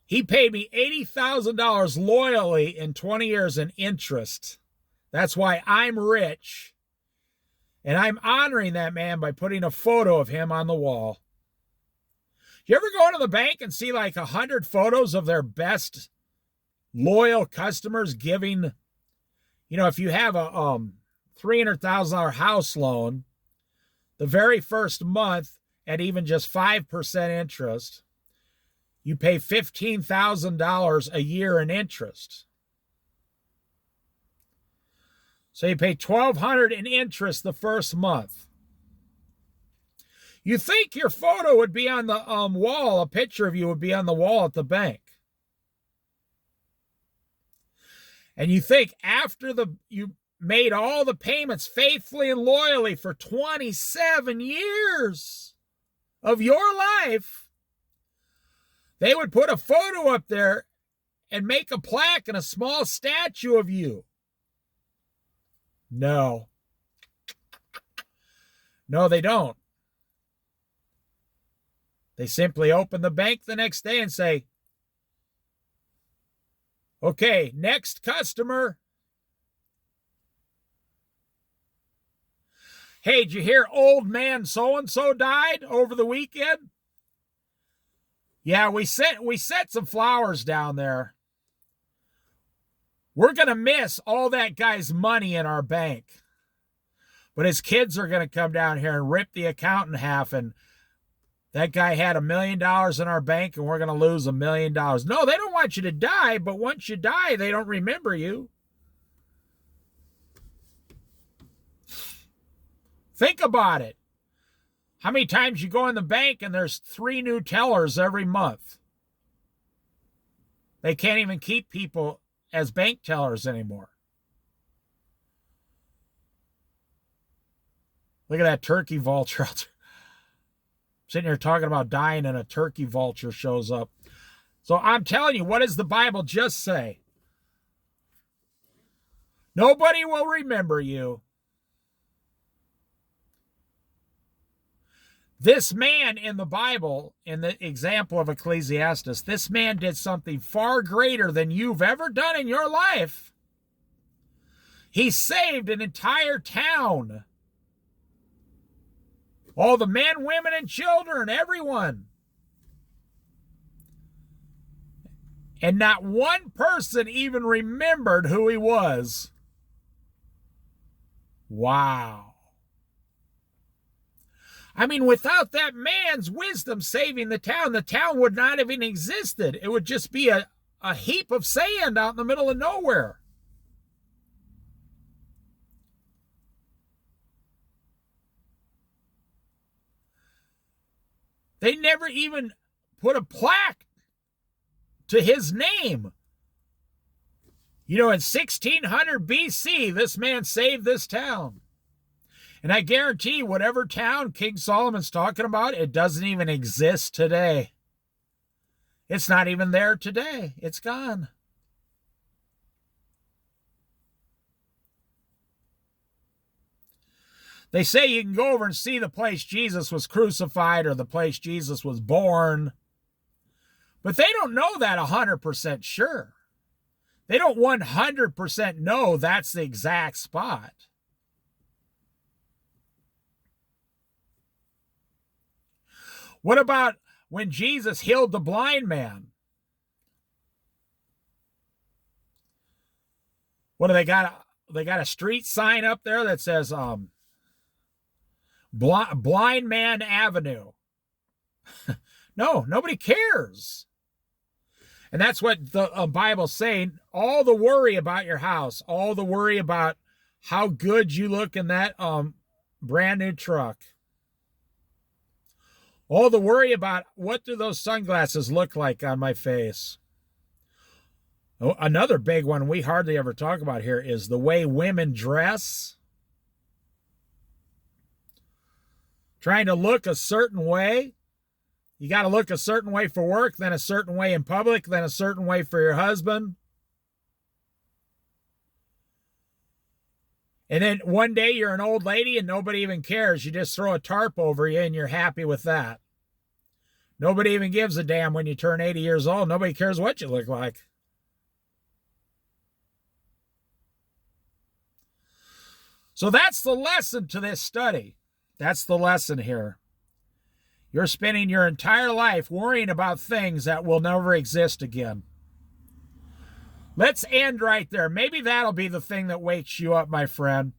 He paid me $80,000 loyally in 20 years in interest. That's why I'm rich. And I'm honoring that man by putting a photo of him on the wall. You ever go to the bank and see like 100 photos of their best loyal customers giving, if you have a $300,000 house loan, the very first month at even just 5% interest, you pay $15,000 a year in interest. So you pay $1,200 in interest the first month. You think your photo would be on the wall, a picture of you would be on the wall at the bank. And you think after you made all the payments faithfully and loyally for 27 years of your life, they would put a photo up there and make a plaque and a small statue of you. No. No, they don't. They simply open the bank the next day and say, okay, next customer. Hey, did you hear old man so-and-so died over the weekend? Yeah, we set some flowers down there. We're going to miss all that guy's money in our bank. But his kids are going to come down here and rip the account in half, and that guy had $1 million in our bank, and we're going to lose $1 million. No, they don't want you to die, but once you die, they don't remember you. Think about it. How many times you go in the bank and there's 3 new tellers every month? They can't even keep people as bank tellers anymore. Look at that turkey vulture out there. Sitting here talking about dying and a turkey vulture shows up. So I'm telling you, what does the Bible just say? Nobody will remember you. This man in the Bible, in the example of Ecclesiastes, this man did something far greater than you've ever done in your life. He saved an entire town. All the men, women, and children, everyone. And not one person even remembered who he was. Wow. I mean, without that man's wisdom saving the town would not have even existed. It would just be a heap of sand out in the middle of nowhere. They never even put a plaque to his name. In 1600 BC, this man saved this town. And I guarantee whatever town King Solomon's talking about, it doesn't even exist today. It's not even there today. It's gone. They say you can go over and see the place Jesus was crucified or the place Jesus was born. But they don't know that 100% sure. They don't 100% know that's the exact spot. What about when Jesus healed the blind man? What do they got? They got a street sign up there that says Blind Man Avenue. No, nobody cares. And that's what the Bible's saying. All the worry about your house, all the worry about how good you look in that brand new truck, all the worry about what do those sunglasses look like on my face. Oh, another big one we hardly ever talk about here is the way women dress. trying to look a certain way. You got to look a certain way for work, then a certain way in public, then a certain way for your husband. And then one day you're an old lady and nobody even cares. You just throw a tarp over you and you're happy with that. Nobody even gives a damn when you turn 80 years old. Nobody cares what you look like. So that's the lesson to this study. That's the lesson here. You're spending your entire life worrying about things that will never exist again. Let's end right there. Maybe that'll be the thing that wakes you up, my friend.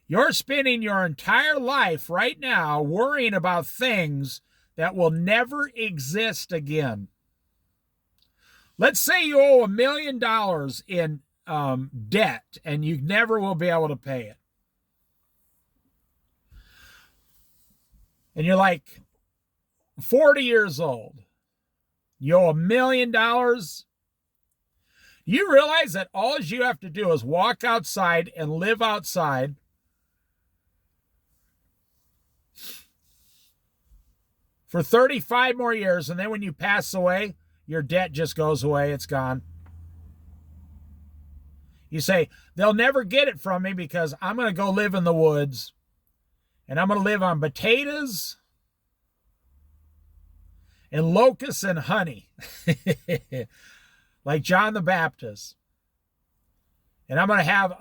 You're spending your entire life right now worrying about things that will never exist again. Let's say you owe $1 million in debt and you never will be able to pay it. And you're like 40 years old. You owe $1 million. You realize that all you have to do is walk outside and live outside. For 35 more years, and then when you pass away, your debt just goes away. It's gone. You say, they'll never get it from me because I'm going to go live in the woods, and I'm going to live on potatoes and locusts and honey, like John the Baptist. And I'm going to have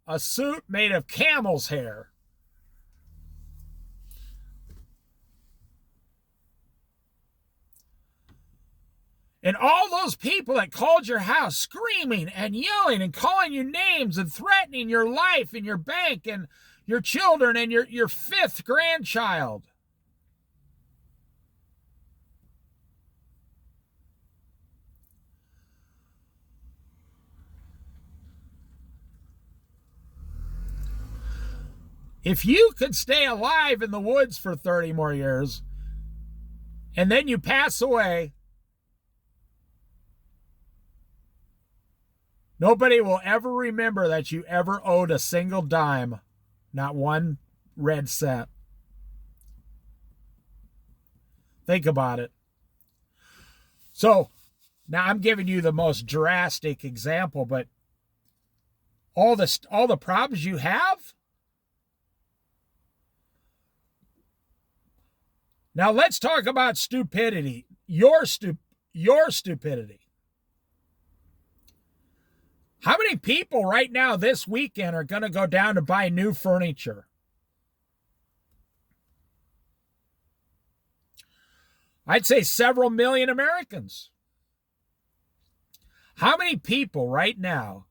a suit made of camel's hair. And all those people that called your house screaming and yelling and calling you names and threatening your life and your bank and your children and your fifth grandchild. If you could stay alive in the woods for 30 more years and then you pass away, nobody will ever remember that you ever owed a single dime, not one red cent. Think about it. So now I'm giving you the most drastic example, but all the problems you have. Now let's talk about stupidity. Your stupidity. How many people right now this weekend are going to go down to buy new furniture? I'd say several million Americans. How many people right now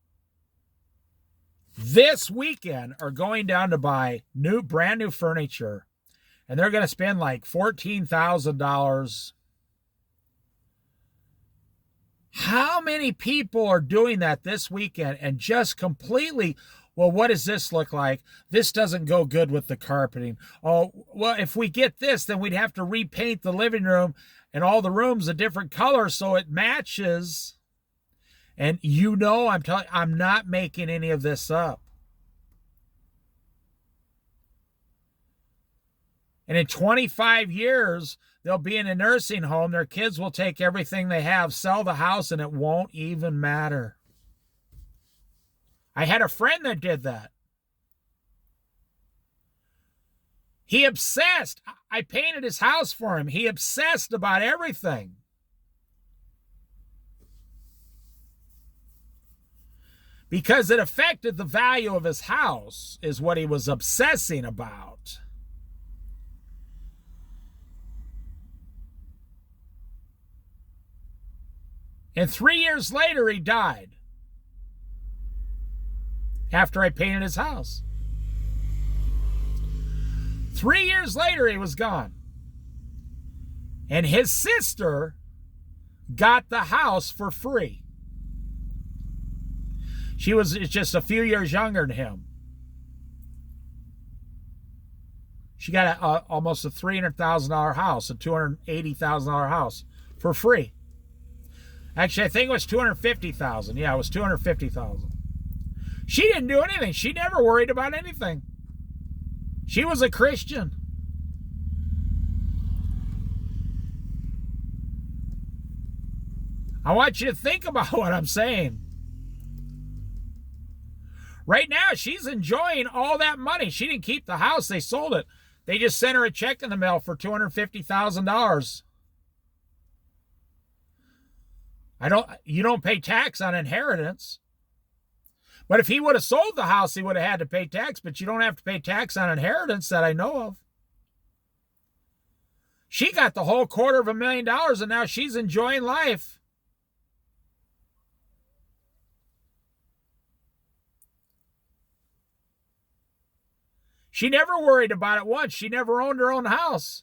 this weekend are going down to buy brand new furniture, and they're going to spend like $14,000? How many people are doing that this weekend and just completely, well, what does this look like? This doesn't go good with the carpeting. Oh, well, if we get this, then we'd have to repaint the living room and all the rooms a different color so it matches. And you know, I'm not making any of this up. And in 25 years, they'll be in a nursing home. Their kids will take everything they have, sell the house, and it won't even matter. I had a friend that did that. He obsessed. I painted his house for him. He obsessed about everything. Because it affected the value of his house, is what he was obsessing about. And 3 years later, he died. After I painted his house. 3 years later, he was gone. And his sister got the house for free. She was just a few years younger than him. She got almost a $300,000 house, a $280,000 house for free. Actually, I think it was $250,000. Yeah, it was $250,000. She didn't do anything. She never worried about anything. She was a Christian. I want you to think about what I'm saying. Right now, she's enjoying all that money. She didn't keep the house. They sold it. They just sent her a check in the mail for $250,000. You don't pay tax on inheritance. But if he would have sold the house, he would have had to pay tax. But you don't have to pay tax on inheritance that I know of. She got the whole $250,000, and now she's enjoying life. She never worried about it once. She never owned her own house.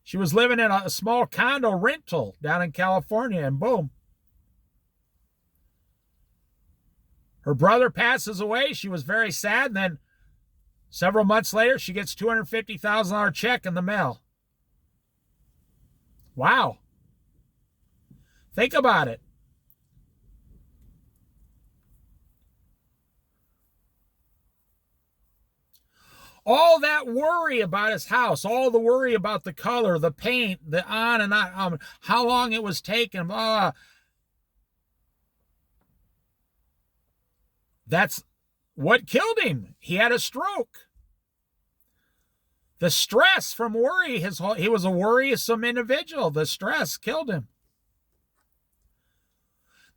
She was living in a small condo rental down in California, and boom. Her brother passes away. She was very sad, and then several months later, she gets $250,000 check in the mail. Wow. Think about it. All that worry about his house, all the worry about the color, the paint, the on and on, how long it was taken, that's what killed him. He had a stroke. The stress from worry, he was a worrisome individual. The stress killed him.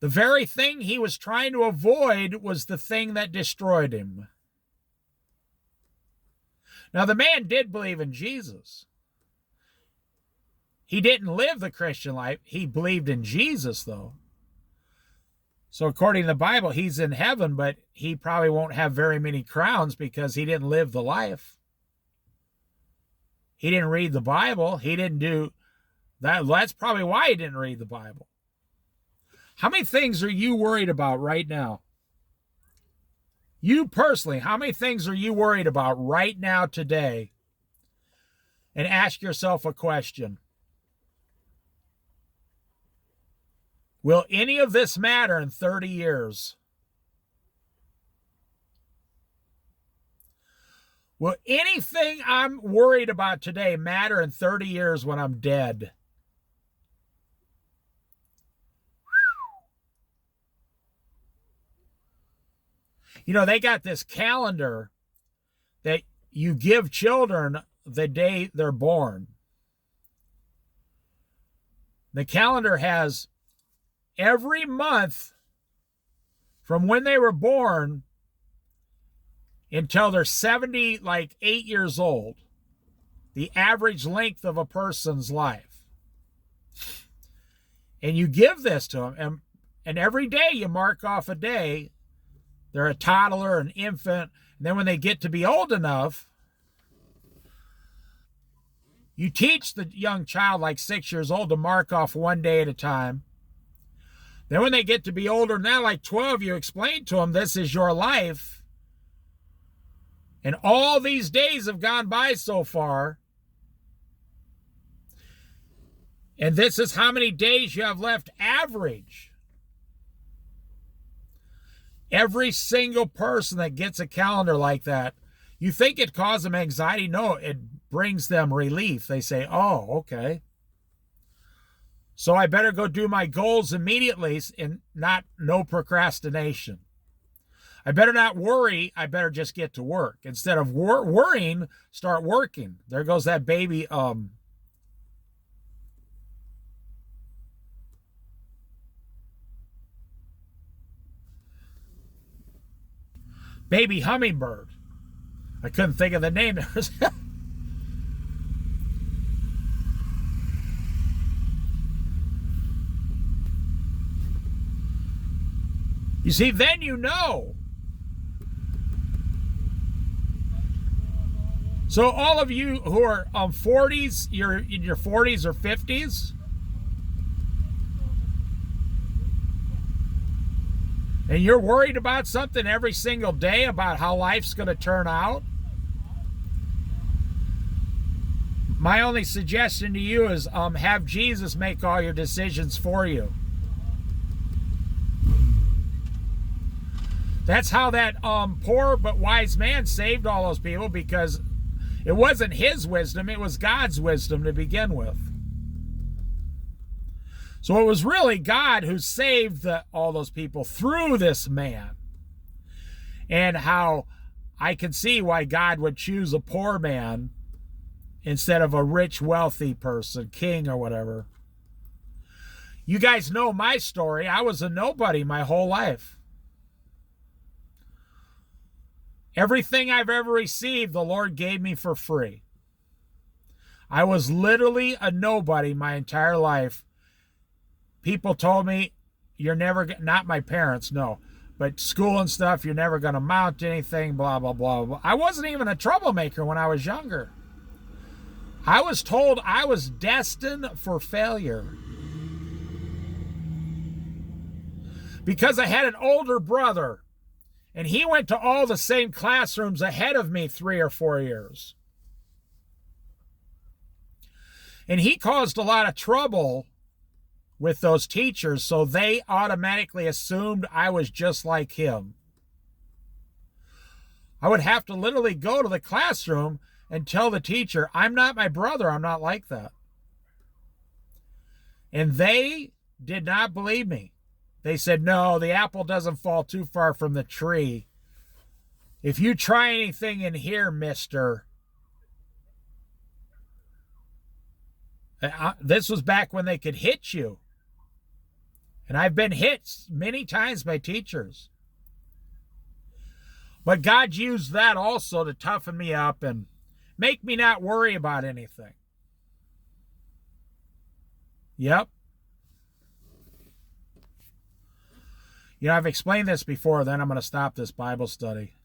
The very thing he was trying to avoid was the thing that destroyed him. Now, the man did believe in Jesus. He didn't live the Christian life. He believed in Jesus, though. So according to the Bible, he's in heaven, but he probably won't have very many crowns because he didn't live the life. He didn't read the Bible. He didn't do that. That's probably why he didn't read the Bible. How many things are you worried about right now? You personally, how many things are you worried about right now today? And ask yourself a question. Will any of this matter in 30 years? Will anything I'm worried about today matter in 30 years when I'm dead? You know, they got this calendar that you give children the day they're born. The calendar has every month from when they were born until they're 8 years old, the average length of a person's life. And you give this to them, and every day you mark off a day. They're a toddler, an infant, and then when they get to be old enough, you teach the young child, 6 years old, to mark off one day at a time. Then when they get to be older, now 12, you explain to them, this is your life. And all these days have gone by so far. And this is how many days you have left average. Every single person that gets a calendar like that, you think it causes them anxiety? No, it brings them relief. They say, oh, okay. So I better go do my goals immediately and no procrastination. I better not worry. I better just get to work. Instead of worrying, start working. There goes that baby. Baby hummingbird. I couldn't think of the name. You see, then you know. So all of you who are 40s, you're in your 40s or 50s, and you're worried about something every single day about how life's going to turn out, my only suggestion to you is have Jesus make all your decisions for you. That's how that poor but wise man saved all those people, because it wasn't his wisdom, it was God's wisdom to begin with. So it was really God who saved all those people through this man. And how I can see why God would choose a poor man instead of a rich, wealthy person, king or whatever. You guys know my story. I was a nobody my whole life. Everything I've ever received, the Lord gave me for free. I was literally a nobody my entire life. People told me, you're never, not my parents, no, but school and stuff, you're never going to amount to anything, blah, blah, blah, blah. I wasn't even a troublemaker when I was younger. I was told I was destined for failure. Because I had an older brother, and he went to all the same classrooms ahead of me 3 or 4 years. And he caused a lot of trouble with those teachers, so they automatically assumed I was just like him. I would have to literally go to the classroom and tell the teacher, I'm not my brother, I'm not like that. And they did not believe me. They said, no, the apple doesn't fall too far from the tree. If you try anything in here, mister. This was back when they could hit you. And I've been hit many times by teachers. But God used that also to toughen me up and make me not worry about anything. Yep. You know, I've explained this before, then I'm going to stop this Bible study.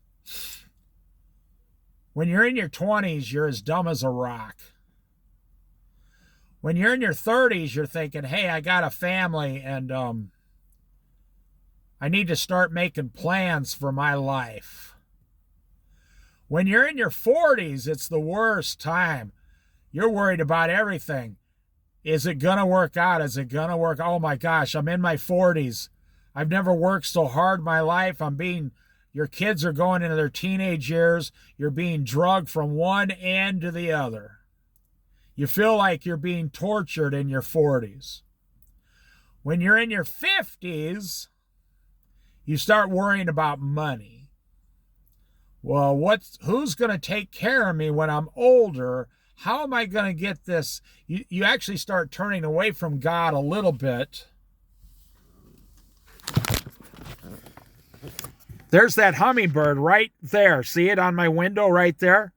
When you're in your 20s, you're as dumb as a rock. When you're in your 30s, you're thinking, hey, I got a family and I need to start making plans for my life. When you're in your 40s, it's the worst time. You're worried about everything. Is it going to work out? Is it going to work? Oh my gosh, I'm in my 40s. I've never worked so hard in my life. Your kids are going into their teenage years. You're being drugged from one end to the other. You feel like you're being tortured in your 40s. When you're in your 50s, you start worrying about money. Well, who's going to take care of me when I'm older? How am I going to get this? You actually start turning away from God a little bit. There's that hummingbird right there. See it on my window right there?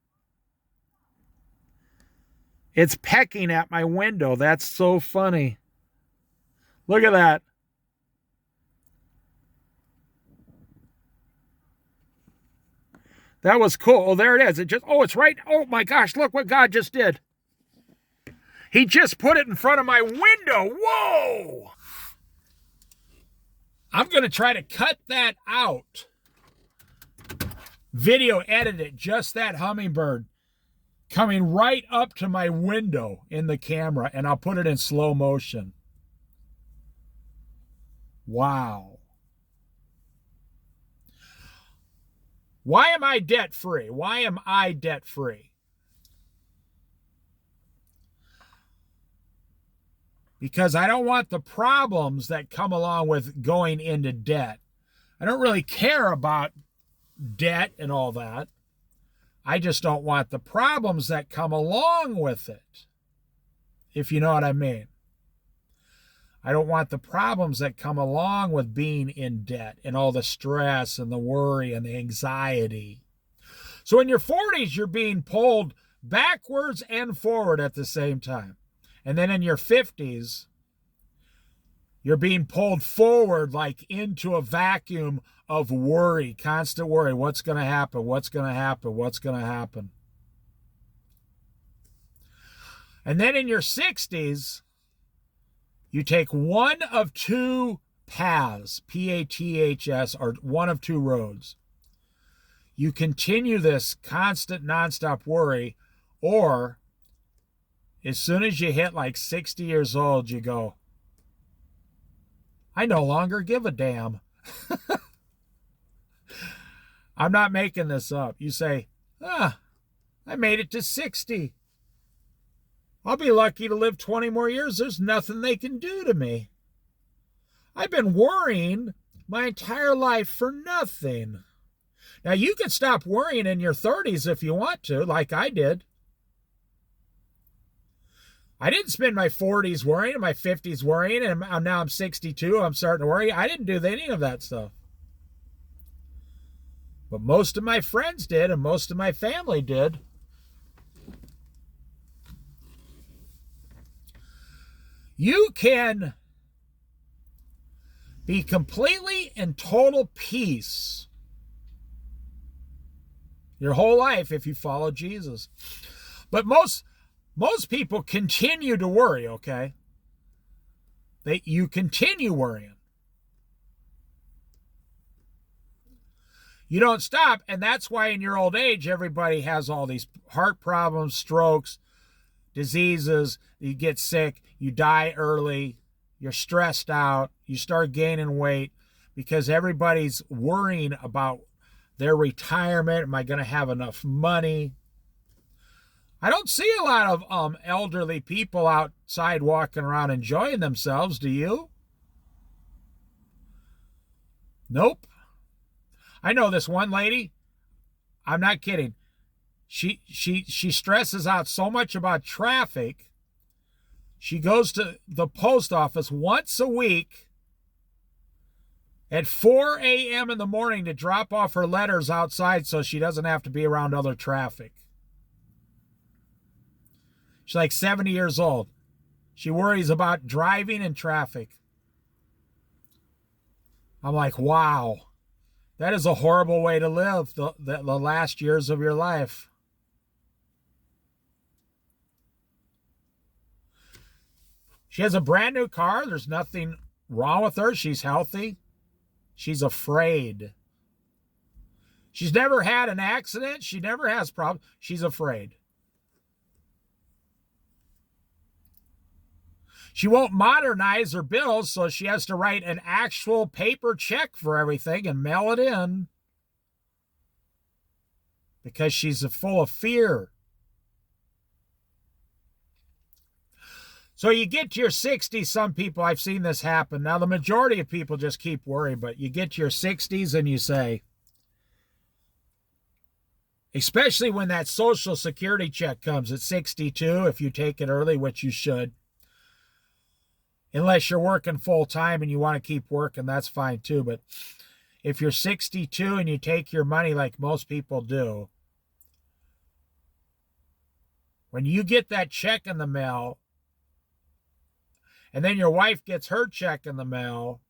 It's pecking at my window. That's so funny. Look at that. That was cool. Oh, there it is. It's right. Oh my gosh, look what God just did. He just put it in front of my window. Whoa! I'm going to try to cut that out. Video edit it, just that hummingbird coming right up to my window in the camera, and I'll put it in slow motion. Wow. Why am I debt-free? Why am I debt-free? Because I don't want the problems that come along with going into debt. I don't really care about debt and all that. I just don't want the problems that come along with it, if you know what I mean. I don't want the problems that come along with being in debt and all the stress and the worry and the anxiety. So in your 40s, you're being pulled backwards and forward at the same time. And then in your 50s, you're being pulled forward like into a vacuum of worry, constant worry. What's going to happen? What's going to happen? What's going to happen? And then in your 60s, you take one of two paths, P-A-T-H-S, or one of two roads. You continue this constant, nonstop worry, or as soon as you hit like 60 years old, you go, I no longer give a damn. I'm not making this up. You say, I made it to 60. I'll be lucky to live 20 more years. There's nothing they can do to me. I've been worrying my entire life for nothing. Now, you can stop worrying in your 30s if you want to, like I did. I didn't spend my 40s worrying and my 50s worrying, and now I'm 62. I'm starting to worry. I didn't do any of that stuff. But most of my friends did, and most of my family did. You can be completely in total peace your whole life if you follow Jesus. But most people continue to worry, okay? You continue worrying. You don't stop, and that's why in your old age, everybody has all these heart problems, strokes, diseases. You get sick, you die early, you're stressed out, you start gaining weight because everybody's worrying about their retirement. Am I going to have enough money? I don't see a lot of elderly people outside walking around enjoying themselves. Do you? Nope. I know this one lady. I'm not kidding. She stresses out so much about traffic. She goes to the post office once a week at 4 a.m. in the morning to drop off her letters outside so she doesn't have to be around other traffic. She's like 70 years old. She worries about driving and traffic. I'm like, wow, that is a horrible way to live the last years of your life. She has a brand new car. There's nothing wrong with her. She's healthy. She's afraid. She's never had an accident. She never has problems. She's afraid. She won't modernize her bills, so she has to write an actual paper check for everything and mail it in because she's full of fear. So you get to your 60s, some people, I've seen this happen. Now, the majority of people just keep worrying, but you get to your 60s and you say, especially when that Social Security check comes at 62, if you take it early, which you should, unless you're working full time and you want to keep working, that's fine too. But if you're 62 and you take your money like most people do, when you get that check in the mail, and then your wife gets her check in the mail.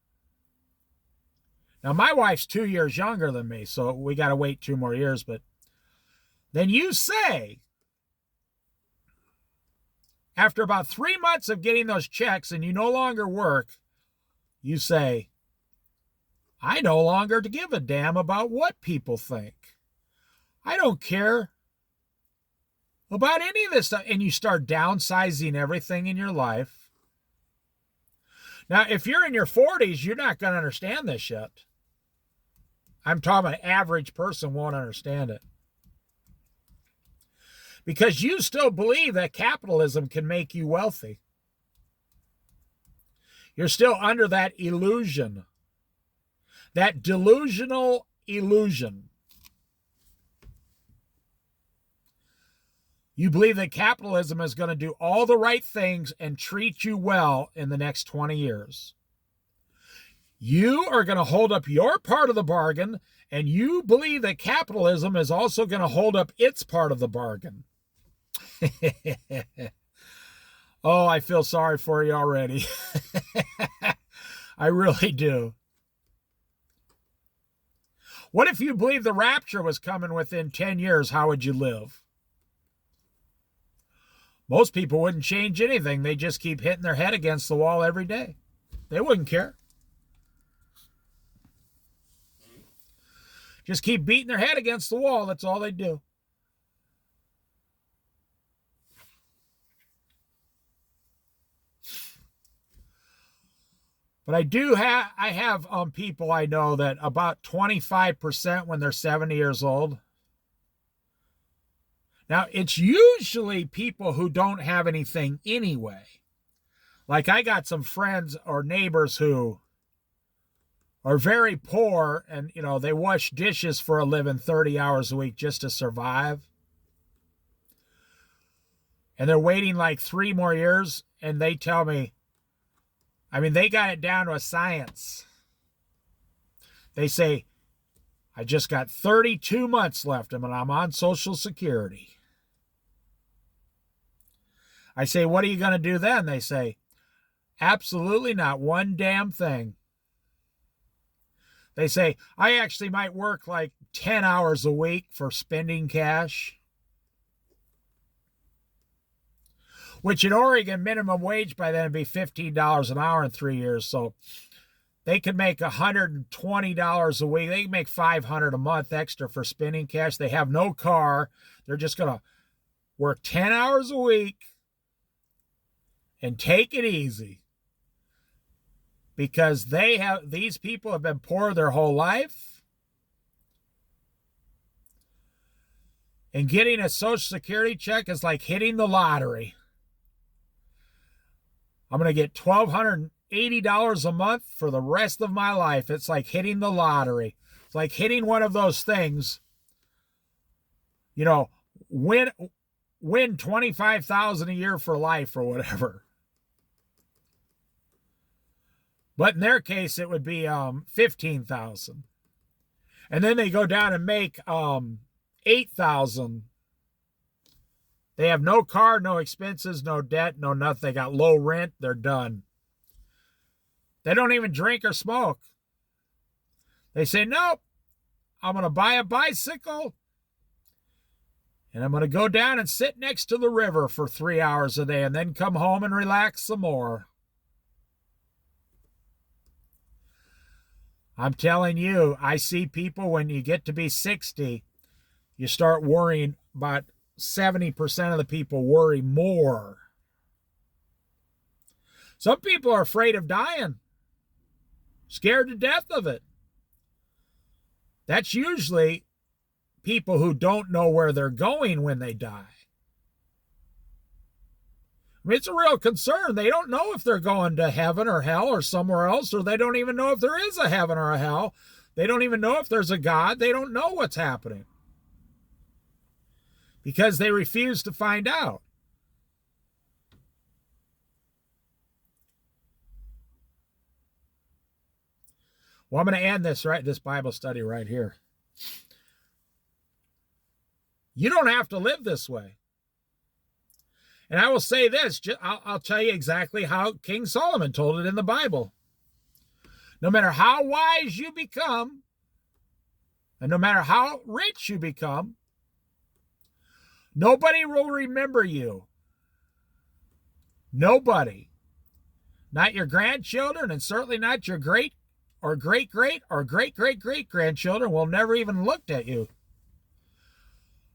Now, my wife's 2 years younger than me, so we got to wait 2 more years. But then you say, after about 3 months of getting those checks and you no longer work, you say, I no longer give a damn about what people think. I don't care about any of this stuff. And you start downsizing everything in your life. Now, if you're in your 40s, you're not going to understand this yet. I'm talking an average person won't understand it. Because you still believe that capitalism can make you wealthy. You're still under that illusion. That delusional illusion. You believe that capitalism is going to do all the right things and treat you well in the next 20 years. You are going to hold up your part of the bargain, and you believe that capitalism is also going to hold up its part of the bargain. Oh, I feel sorry for you already. I really do. What if you believe the rapture was coming within 10 years? How would you live? Most people wouldn't change anything. They just keep hitting their head against the wall every day. They wouldn't care. Just keep beating their head against the wall. That's all they do. But I have people I know that about 25% when they're 70 years old. Now, it's usually people who don't have anything anyway. Like I got some friends or neighbors who are very poor and, they wash dishes for a living 30 hours a week just to survive. And they're waiting like 3 more years. And they tell me, they got it down to a science. They say, I just got 32 months left and I'm on Social Security. I say, what are you going to do then? They say, absolutely not one damn thing. They say, I actually might work like 10 hours a week for spending cash. Which in Oregon, minimum wage by then would be $15 an hour in 3 years. So they could make $120 a week. They can make $500 a month extra for spending cash. They have no car. They're just going to work 10 hours a week and take it easy. Because these people have been poor their whole life. And getting a Social Security check is like hitting the lottery. I'm going to get $1,280 a month for the rest of my life. It's like hitting the lottery. It's like hitting one of those things, win $25,000 a year for life or whatever. But in their case, it would be $15,000. And then they go down and make $8,000. They have no car, no expenses, no debt, no nothing. They got low rent. They're done. They don't even drink or smoke. They say, nope, I'm going to buy a bicycle and I'm going to go down and sit next to the river for 3 hours a day and then come home and relax some more. I'm telling you, I see people when you get to be 60, you start worrying. About 70% of the people worry more. Some people are afraid of dying, scared to death of it. That's usually people who don't know where they're going when they die. It's a real concern. They don't know if they're going to heaven or hell or somewhere else, or they don't even know if there is a heaven or a hell. They don't even know if there's a God. They don't know what's happening because they refuse to find out. Well, I'm going to end this Bible study right here. You don't have to live this way. And I will say this, I'll tell you exactly how King Solomon told it in the Bible. No matter how wise you become, and no matter how rich you become, nobody will remember you. Nobody. Not your grandchildren, and certainly not your great or great-great or great-great-great-grandchildren will never even looked at you.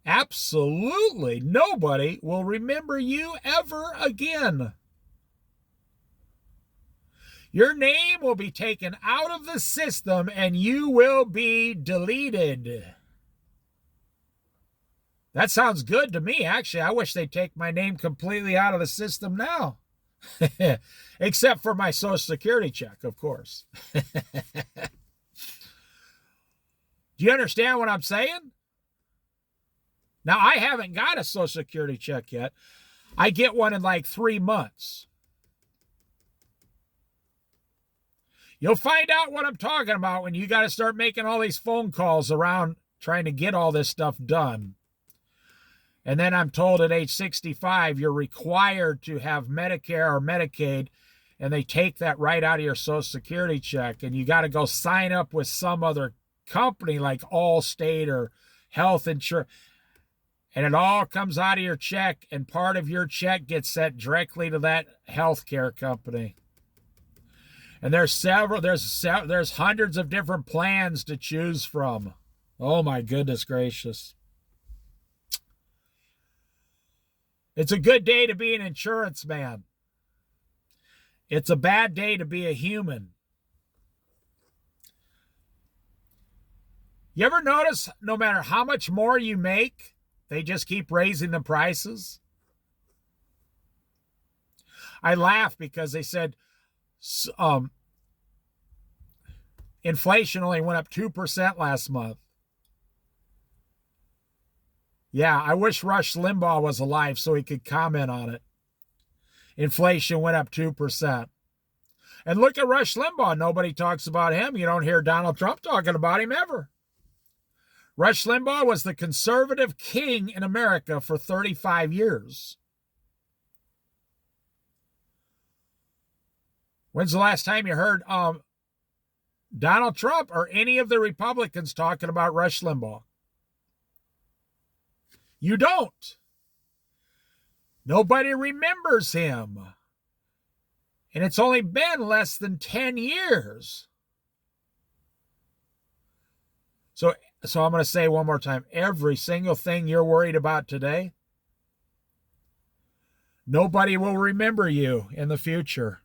Absolutely nobody will remember you ever again. Your name will be taken out of the system and you will be deleted. That sounds good to me, actually. I wish they'd take my name completely out of the system now. Except for my Social Security check, of course. Do you understand what I'm saying? Now, I haven't got a Social Security check yet. I get one in like 3 months. You'll find out what I'm talking about when you got to start making all these phone calls around trying to get all this stuff done. And then I'm told at age 65, you're required to have Medicare or Medicaid, and they take that right out of your Social Security check. And you got to go sign up with some other company like Allstate or Health Insurance. And it all comes out of your check, and part of your check gets sent directly to that healthcare company. And there's hundreds of different plans to choose from. Oh my goodness gracious. It's a good day to be an insurance man. It's a bad day to be a human. You ever notice no matter how much more you make, They just keep raising the prices. I laugh because they said inflation only went up 2% last month. Yeah, I wish Rush Limbaugh was alive so he could comment on it. Inflation went up 2%. And look at Rush Limbaugh. Nobody talks about him. You don't hear Donald Trump talking about him ever. Rush Limbaugh was the conservative king in America for 35 years. When's the last time you heard Donald Trump or any of the Republicans talking about Rush Limbaugh? You don't. Nobody remembers him. And it's only been less than 10 years. So I'm going to say one more time, every single thing you're worried about today, nobody will remember you in the future.